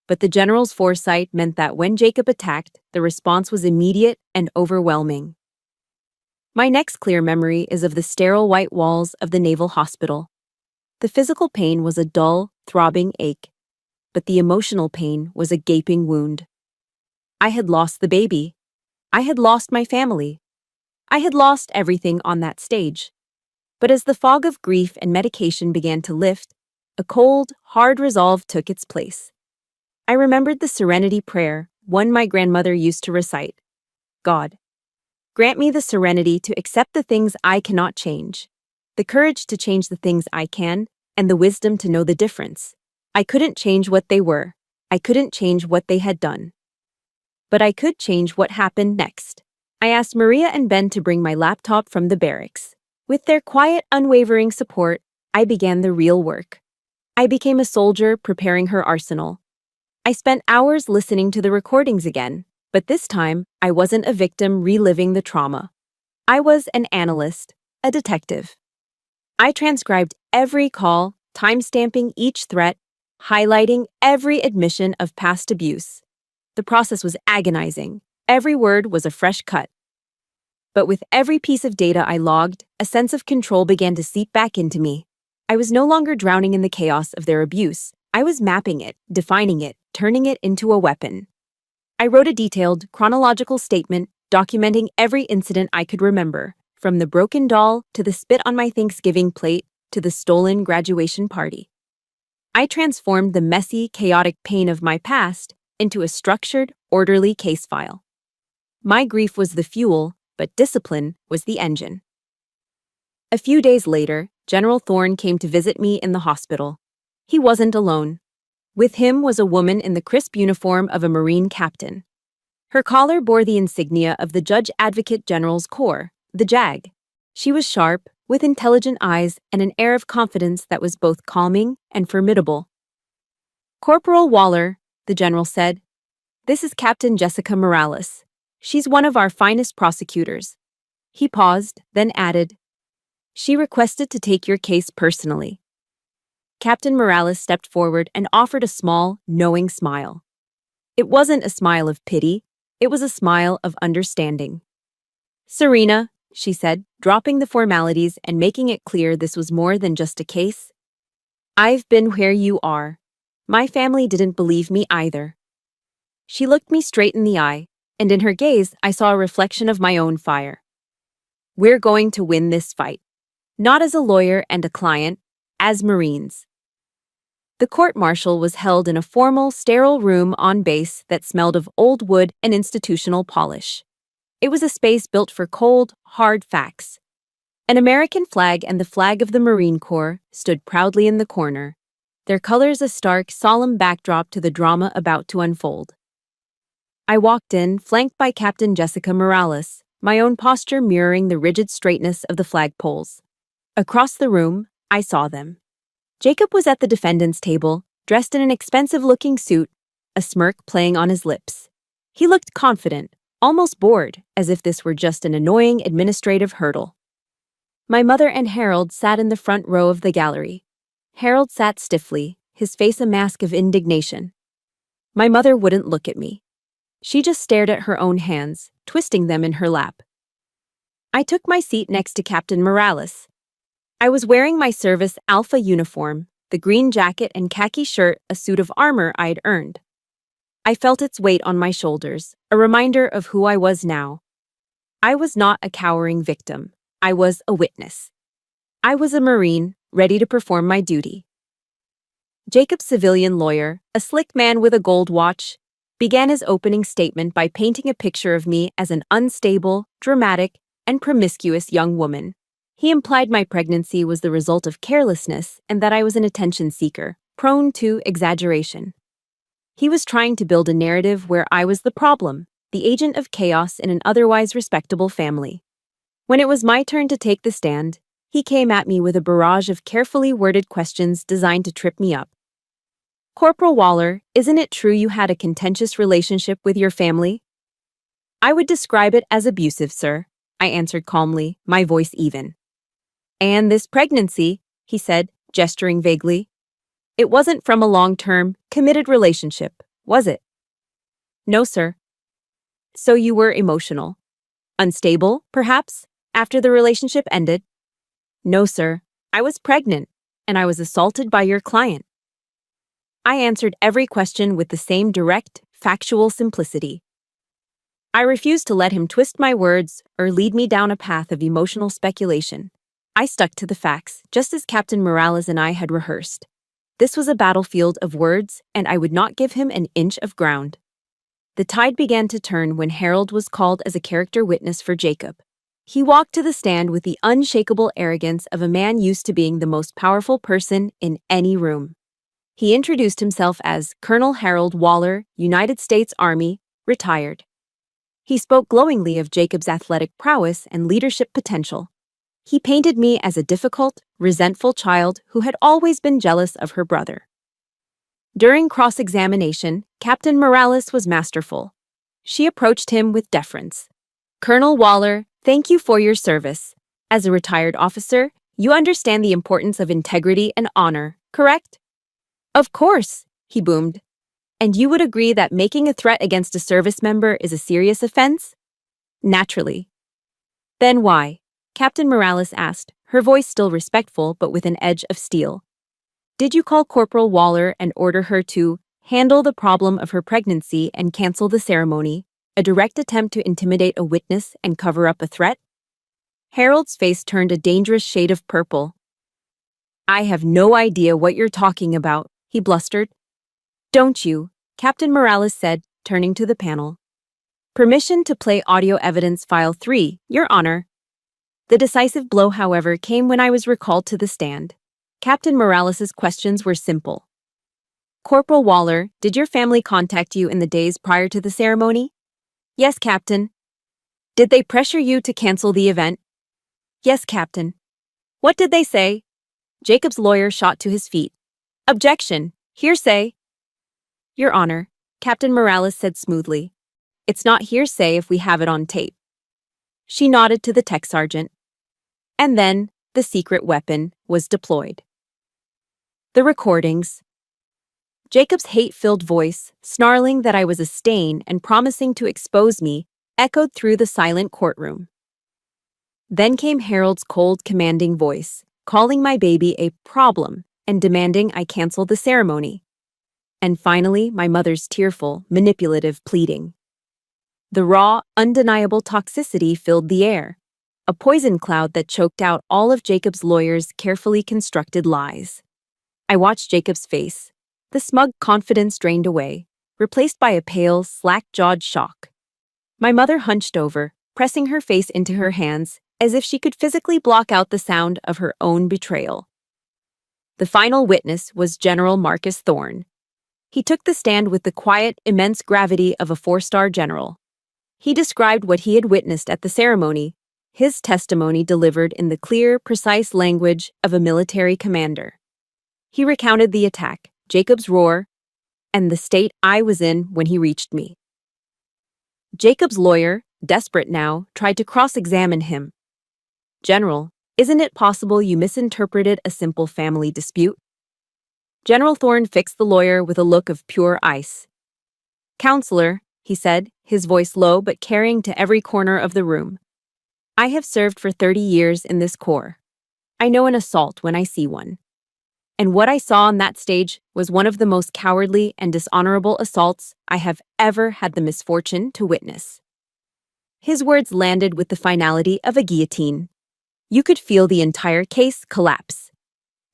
S1: But the general's foresight meant that when Jacob attacked, the response was immediate and overwhelming. My next clear memory is of the sterile white walls of the Naval Hospital. The physical pain was a dull, throbbing ache, but the emotional pain was a gaping wound. I had lost the baby. I had lost my family. I had lost everything on that stage. But as the fog of grief and medication began to lift, a cold, hard resolve took its place. I remembered the serenity prayer, one my grandmother used to recite. God, grant me the serenity to accept the things I cannot change, the courage to change the things I can, and the wisdom to know the difference. I couldn't change what they were. I couldn't change what they had done. But I could change what happened next. I asked Maria and Ben to bring my laptop from the barracks. With their quiet, unwavering support, I began the real work. I became a soldier preparing her arsenal. I spent hours listening to the recordings again, but this time, I wasn't a victim reliving the trauma. I was an analyst, a detective. I transcribed every call, timestamping each threat, highlighting every admission of past abuse. The process was agonizing. Every word was a fresh cut. But with every piece of data I logged, a sense of control began to seep back into me. I was no longer drowning in the chaos of their abuse. I was mapping it, defining it, turning it into a weapon. I wrote a detailed, chronological statement documenting every incident I could remember, from the broken doll to the spit on my Thanksgiving plate to the stolen graduation party. I transformed the messy, chaotic pain of my past into a structured, orderly case file. My grief was the fuel, but discipline was the engine. A few days later, General Thorne came to visit me in the hospital. He wasn't alone. With him was a woman in the crisp uniform of a Marine captain. Her collar bore the insignia of the Judge Advocate General's Corps, the JAG. She was sharp, with intelligent eyes and an air of confidence that was both calming and formidable. "Corporal Waller," the general said, "this is Captain Jessica Morales. She's one of our finest prosecutors." He paused, then added, "She requested to take your case personally." Captain Morales stepped forward and offered a small, knowing smile. It wasn't a smile of pity, it was a smile of understanding. "Serena," she said, dropping the formalities and making it clear this was more than just a case. "I've been where you are. My family didn't believe me either." She looked me straight in the eye, and in her gaze I saw a reflection of my own fire. "We're going to win this fight. Not as a lawyer and a client, as Marines." The court-martial was held in a formal, sterile room on base that smelled of old wood and institutional polish. It was a space built for cold, hard facts. An American flag and the flag of the Marine Corps stood proudly in the corner, their colors a stark, solemn backdrop to the drama about to unfold. I walked in, flanked by Captain Jessica Morales, my own posture mirroring the rigid straightness of the flagpoles. Across the room, I saw them. Jacob was at the defendant's table, dressed in an expensive-looking suit, a smirk playing on his lips. He looked confident, almost bored, as if this were just an annoying administrative hurdle. My mother and Harold sat in the front row of the gallery. Harold sat stiffly, his face a mask of indignation. My mother wouldn't look at me. She just stared at her own hands, twisting them in her lap. I took my seat next to Captain Morales. I was wearing my service Alpha uniform, the green jacket and khaki shirt, a suit of armor I'd earned. I felt its weight on my shoulders, a reminder of who I was now. I was not a cowering victim. I was a witness. I was a Marine, ready to perform my duty. Jacob's civilian lawyer, a slick man with a gold watch, began his opening statement by painting a picture of me as an unstable, dramatic, and promiscuous young woman. He implied my pregnancy was the result of carelessness and that I was an attention seeker, prone to exaggeration. He was trying to build a narrative where I was the problem, the agent of chaos in an otherwise respectable family. When it was my turn to take the stand, he came at me with a barrage of carefully worded questions designed to trip me up. "Corporal Waller, isn't it true you had a contentious relationship with your family?" "I would describe it as abusive, sir," I answered calmly, my voice even. "And this pregnancy," he said, gesturing vaguely. "It wasn't from a long-term, committed relationship, was it?" "No, sir." "So you were emotional. Unstable, perhaps, after the relationship ended?" "No, sir. I was pregnant, and I was assaulted by your client." I answered every question with the same direct, factual simplicity. I refused to let him twist my words or lead me down a path of emotional speculation. I stuck to the facts, just as Captain Morales and I had rehearsed. This was a battlefield of words, and I would not give him an inch of ground. The tide began to turn when Harold was called as a character witness for Jacob. He walked to the stand with the unshakable arrogance of a man used to being the most powerful person in any room. He introduced himself as Colonel Harold Waller, United States Army, retired. He spoke glowingly of Jacob's athletic prowess and leadership potential. He painted me as a difficult, resentful child who had always been jealous of her brother. During cross-examination, Captain Morales was masterful. She approached him with deference. "Colonel Waller, thank you for your service. As a retired officer, you understand the importance of integrity and honor, correct?" "Of course," he boomed. "And you would agree that making a threat against a service member is a serious offense?" "Naturally." "Then why?" Captain Morales asked, her voice still respectful but with an edge of steel. "Did you call Corporal Waller and order her to handle the problem of her pregnancy and cancel the ceremony, a direct attempt to intimidate a witness and cover up a threat?" Harold's face turned a dangerous shade of purple. "I have no idea what you're talking about," he blustered. "Don't you?" Captain Morales said, turning to the panel. "Permission to play audio evidence file 3, Your Honor." The decisive blow, however, came when I was recalled to the stand. Captain Morales's questions were simple. "Corporal Waller, did your family contact you in the days prior to the ceremony?" "Yes, Captain." "Did they pressure you to cancel the event?" "Yes, Captain." "What did they say?" Jacob's lawyer shot to his feet. "Objection! Hearsay!" "Your Honor," Captain Morales said smoothly, "it's not hearsay if we have it on tape." She nodded to the tech sergeant. And then, the secret weapon was deployed. The recordings. Jacob's hate-filled voice, snarling that I was a stain and promising to expose me, echoed through the silent courtroom. Then came Harold's cold, commanding voice, calling my baby a problem and demanding I cancel the ceremony. And finally, my mother's tearful, manipulative pleading. The raw, undeniable toxicity filled the air, a poison cloud that choked out all of Jacob's lawyer's carefully constructed lies. I watched Jacob's face, the smug confidence drained away, replaced by a pale, slack-jawed shock. My mother hunched over, pressing her face into her hands, as if she could physically block out the sound of her own betrayal. The final witness was General Marcus Thorne. He took the stand with the quiet, immense gravity of a 4-star general. He described what he had witnessed at the ceremony, his testimony delivered in the clear, precise language of a military commander. He recounted the attack, Jacob's roar, and the state I was in when he reached me. Jacob's lawyer, desperate now, tried to cross-examine him. "General, isn't it possible you misinterpreted a simple family dispute?" General Thorne fixed the lawyer with a look of pure ice. "Counselor," he said, his voice low but carrying to every corner of the room, "I have served for 30 years in this corps. I know an assault when I see one. And what I saw on that stage was one of the most cowardly and dishonorable assaults I have ever had the misfortune to witness." His words landed with the finality of a guillotine. You could feel the entire case collapse.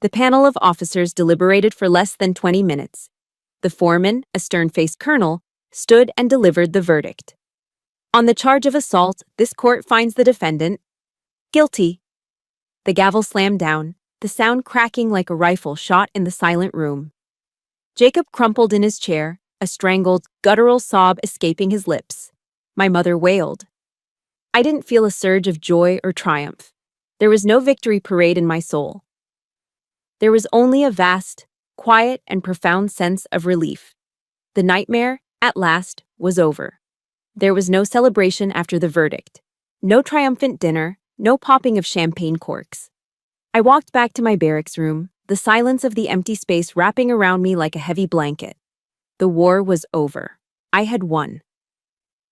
S1: The panel of officers deliberated for less than 20 minutes. The foreman, a stern-faced colonel, stood and delivered the verdict. "On the charge of assault, this court finds the defendant guilty." The gavel slammed down, the sound cracking like a rifle shot in the silent room. Jacob crumpled in his chair, a strangled, guttural sob escaping his lips. My mother wailed. I didn't feel a surge of joy or triumph. There was no victory parade in my soul. There was only a vast, quiet, and profound sense of relief. The nightmare, at last, was over. There was no celebration after the verdict. No triumphant dinner, no popping of champagne corks. I walked back to my barracks room, the silence of the empty space wrapping around me like a heavy blanket. The war was over. I had won.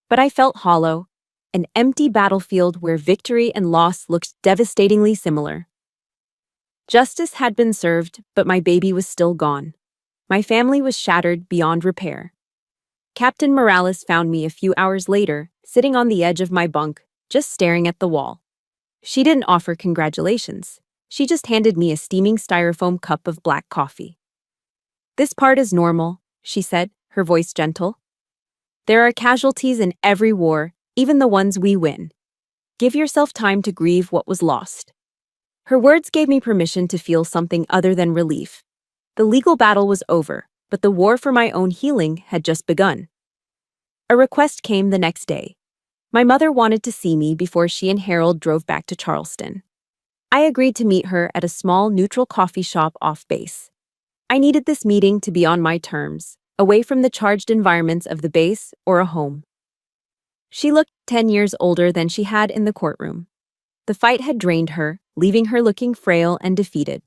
S1: But I felt hollow, an empty battlefield where victory and loss looked devastatingly similar. Justice had been served, but my baby was still gone. My family was shattered beyond repair. Captain Morales found me a few hours later, sitting on the edge of my bunk, just staring at the wall. She didn't offer congratulations. She just handed me a steaming styrofoam cup of black coffee. "This part is normal," she said, her voice gentle. There are casualties in every war, even the ones we win. Give yourself time to grieve what was lost. Her words gave me permission to feel something other than relief. The legal battle was over, but the war for my own healing had just begun. A request came the next day. My mother wanted to see me before she and Harold drove back to Charleston. I agreed to meet her at a small neutral coffee shop off base. I needed this meeting to be on my terms, away from the charged environments of the base or a home. She looked 10 years older than she had in the courtroom. The fight had drained her, leaving her looking frail and defeated.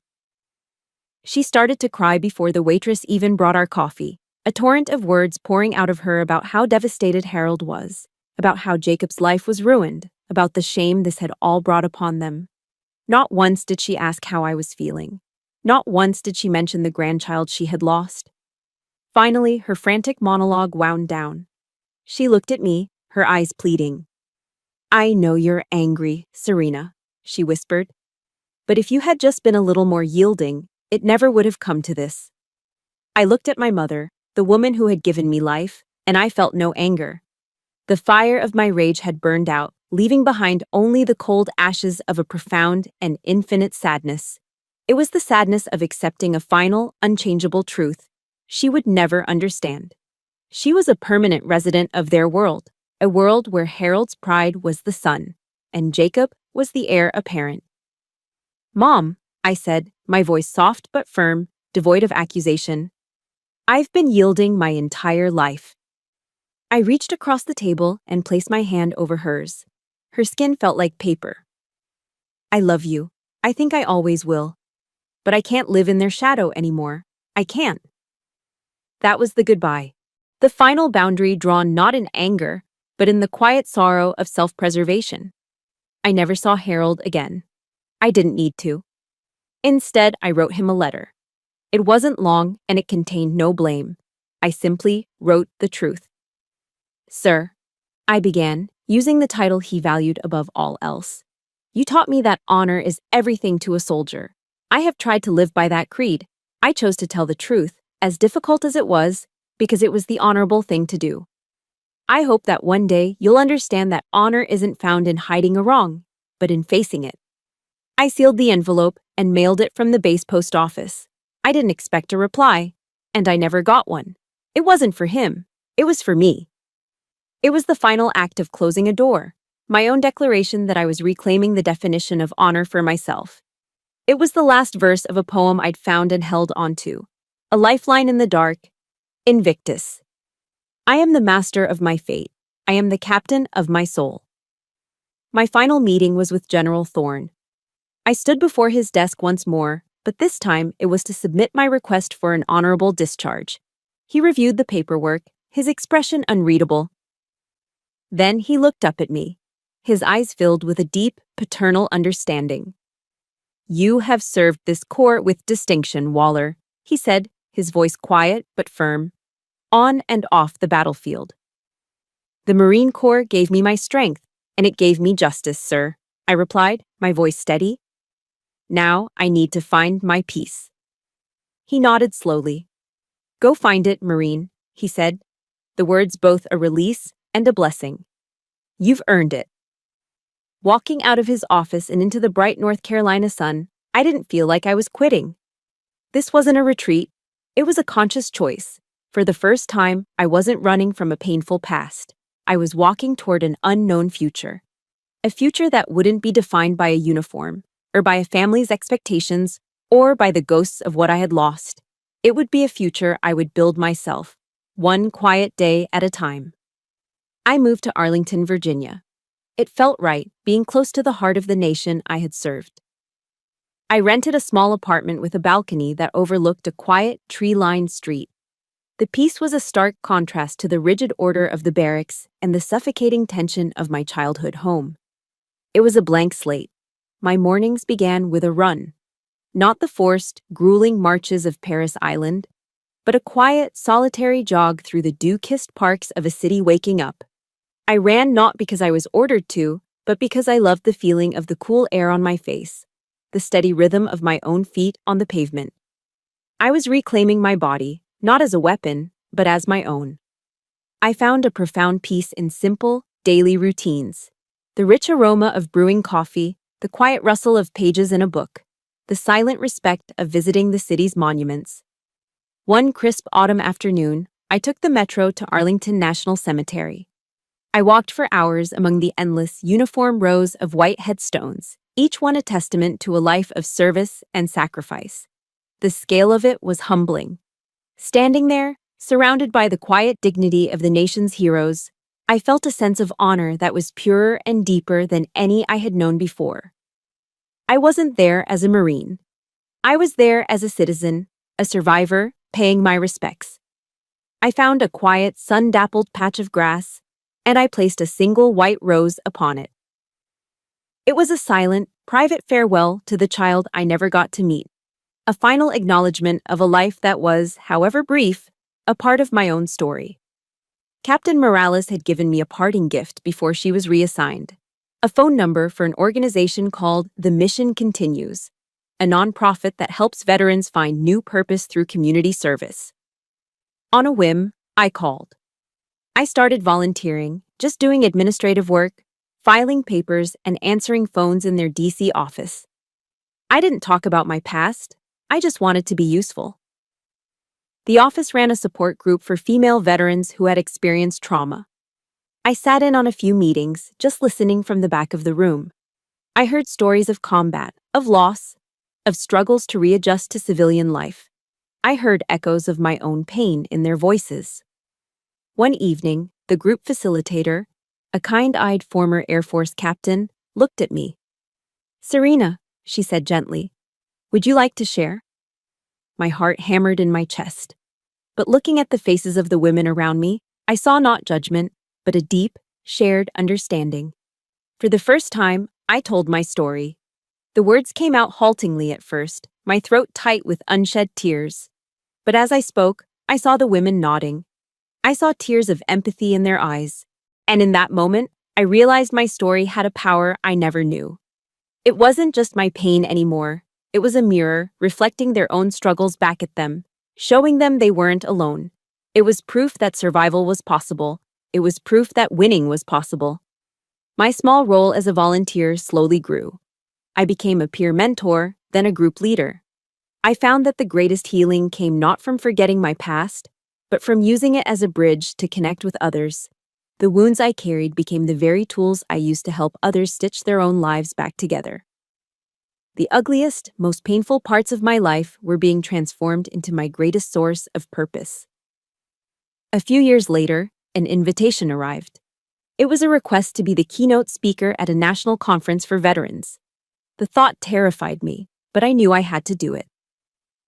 S1: She started to cry before the waitress even brought our coffee, a torrent of words pouring out of her about how devastated Harold was, about how Jacob's life was ruined, about the shame this had all brought upon them. Not once did she ask how I was feeling. Not once did she mention the grandchild she had lost. Finally, her frantic monologue wound down. She looked at me, her eyes pleading. "I know you're angry, Serena," she whispered. "But if you had just been a little more yielding, it never would have come to this." I looked at my mother, the woman who had given me life, and I felt no anger. The fire of my rage had burned out, leaving behind only the cold ashes of a profound and infinite sadness. It was the sadness of accepting a final, unchangeable truth. She would never understand. She was a permanent resident of their world, a world where Harold's pride was the son, and Jacob was the heir apparent. "Mom," I said, my voice soft but firm, devoid of accusation, "I've been yielding my entire life." I reached across the table and placed my hand over hers. Her skin felt like paper. "I love you. I think I always will. But I can't live in their shadow anymore. I can't." That was the goodbye. The final boundary drawn not in anger, but in the quiet sorrow of self-preservation. I never saw Harold again. I didn't need to. Instead, I wrote him a letter. It wasn't long, and it contained no blame. I simply wrote the truth. "Sir," I began, using the title he valued above all else. "You taught me that honor is everything to a soldier. I have tried to live by that creed. I chose to tell the truth, as difficult as it was, because it was the honorable thing to do. I hope that one day you'll understand that honor isn't found in hiding a wrong, but in facing it." I sealed the envelope and mailed it from the base post office. I didn't expect a reply, and I never got one. It wasn't for him. It was for me. It was the final act of closing a door, my own declaration that I was reclaiming the definition of honor for myself. It was the last verse of a poem I'd found and held onto, a lifeline in the dark, Invictus. I am the master of my fate. I am the captain of my soul. My final meeting was with General Thorne. I stood before his desk once more, but this time it was to submit my request for an honorable discharge. He reviewed the paperwork, his expression unreadable. Then he looked up at me, his eyes filled with a deep, paternal understanding. "You have served this corps with distinction, Waller," he said, his voice quiet but firm, "on and off the battlefield. The Marine Corps gave me my strength, and it gave me justice, sir," I replied, my voice steady. "Now I need to find my peace." He nodded slowly. "Go find it, Marine," he said, the words both a release and a blessing. "You've earned it." Walking out of his office and into the bright North Carolina sun, I didn't feel like I was quitting. This wasn't a retreat. It was a conscious choice. For the first time, I wasn't running from a painful past. I was walking toward an unknown future. A future that wouldn't be defined by a uniform, or by a family's expectations, or by the ghosts of what I had lost. It would be a future I would build myself, one quiet day at a time. I moved to Arlington, Virginia. It felt right, being close to the heart of the nation I had served. I rented a small apartment with a balcony that overlooked a quiet, tree-lined street. The peace was a stark contrast to the rigid order of the barracks and the suffocating tension of my childhood home. It was a blank slate. My mornings began with a run. Not the forced, grueling marches of Paris Island, but a quiet, solitary jog through the dew-kissed parks of a city waking up. I ran not because I was ordered to, but because I loved the feeling of the cool air on my face, the steady rhythm of my own feet on the pavement. I was reclaiming my body, not as a weapon, but as my own. I found a profound peace in simple, daily routines. The rich aroma of brewing coffee, the quiet rustle of pages in a book, the silent respect of visiting the city's monuments. One crisp autumn afternoon, I took the metro to Arlington National Cemetery. I walked for hours among the endless, uniform rows of white headstones, each one a testament to a life of service and sacrifice. The scale of it was humbling. Standing there, surrounded by the quiet dignity of the nation's heroes, I felt a sense of honor that was purer and deeper than any I had known before. I wasn't there as a Marine. I was there as a citizen, a survivor, paying my respects. I found a quiet, sun-dappled patch of grass, and I placed a single white rose upon it. It was a silent, private farewell to the child I never got to meet, a final acknowledgement of a life that was, however brief, a part of my own story. Captain Morales had given me a parting gift before she was reassigned, a phone number for an organization called The Mission Continues, a nonprofit that helps veterans find new purpose through community service. On a whim, I called. I started volunteering, just doing administrative work, filing papers, and answering phones in their DC office. I didn't talk about my past, I just wanted to be useful. The office ran a support group for female veterans who had experienced trauma. I sat in on a few meetings, just listening from the back of the room. I heard stories of combat, of loss, of struggles to readjust to civilian life. I heard echoes of my own pain in their voices. One evening, the group facilitator, a kind-eyed former Air Force captain, looked at me. "Serena," she said gently, "would you like to share?" My heart hammered in my chest. But looking at the faces of the women around me, I saw not judgment, but a deep, shared understanding. For the first time, I told my story. The words came out haltingly at first, my throat tight with unshed tears. But as I spoke, I saw the women nodding. I saw tears of empathy in their eyes. And in that moment, I realized my story had a power I never knew. It wasn't just my pain anymore. It was a mirror, reflecting their own struggles back at them, showing them they weren't alone. It was proof that survival was possible. It was proof that winning was possible. My small role as a volunteer slowly grew. I became a peer mentor, then a group leader. I found that the greatest healing came not from forgetting my past, but from using it as a bridge to connect with others. The wounds I carried became the very tools I used to help others stitch their own lives back together. The ugliest, most painful parts of my life were being transformed into my greatest source of purpose. A few years later, an invitation arrived. It was a request to be the keynote speaker at a national conference for veterans. The thought terrified me, but I knew I had to do it.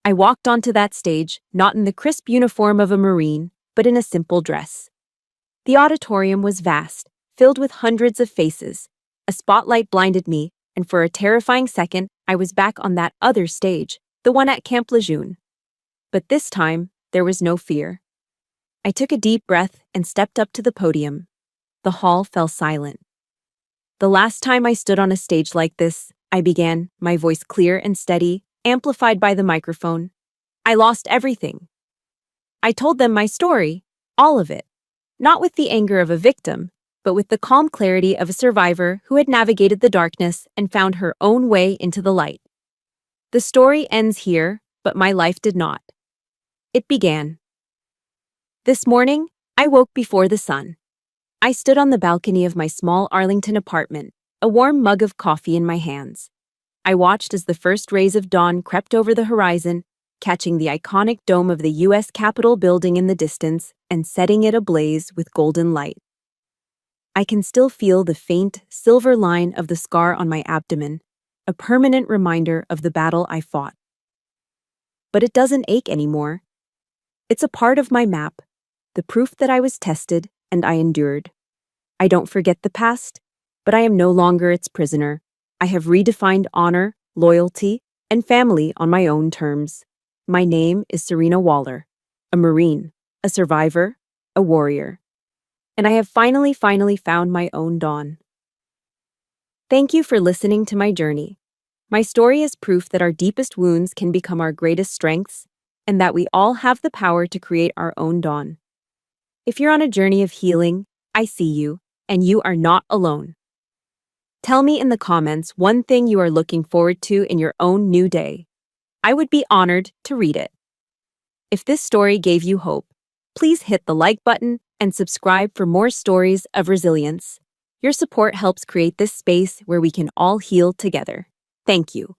S1: I walked onto that stage, not in the crisp uniform of a Marine, but in a simple dress. The auditorium was vast, filled with hundreds of faces. A spotlight blinded me, and for a terrifying second, I was back on that other stage, the one at Camp Lejeune. But this time, there was no fear. I took a deep breath and stepped up to the podium. The hall fell silent. The last time I stood on a stage like this, I began, my voice clear and steady, amplified by the microphone. I lost everything. I told them my story, all of it, not with the anger of a victim, but with the calm clarity of a survivor who had navigated the darkness and found her own way into the light. The story ends here, but my life did not. It began. This morning, I woke before the sun. I stood on the balcony of my small Arlington apartment, a warm mug of coffee in my hands. I watched as the first rays of dawn crept over the horizon, catching the iconic dome of the U.S. Capitol building in the distance and setting it ablaze with golden light. I can still feel the faint, silver line of the scar on my abdomen, a permanent reminder of the battle I fought. But it doesn't ache anymore. It's a part of my map, the proof that I was tested and I endured. I don't forget the past, but I am no longer its prisoner. I have redefined honor, loyalty, and family on my own terms. My name is Serena Waller, a Marine, a survivor, a warrior. And I have finally found my own dawn. Thank you for listening to my journey. My story is proof that our deepest wounds can become our greatest strengths, and that we all have the power to create our own dawn. If you're on a journey of healing, I see you, and you are not alone. Tell me in the comments one thing you are looking forward to in your own new day. I would be honored to read it. If this story gave you hope, please hit the like button and subscribe for more stories of resilience. Your support helps create this space where we can all heal together. Thank you.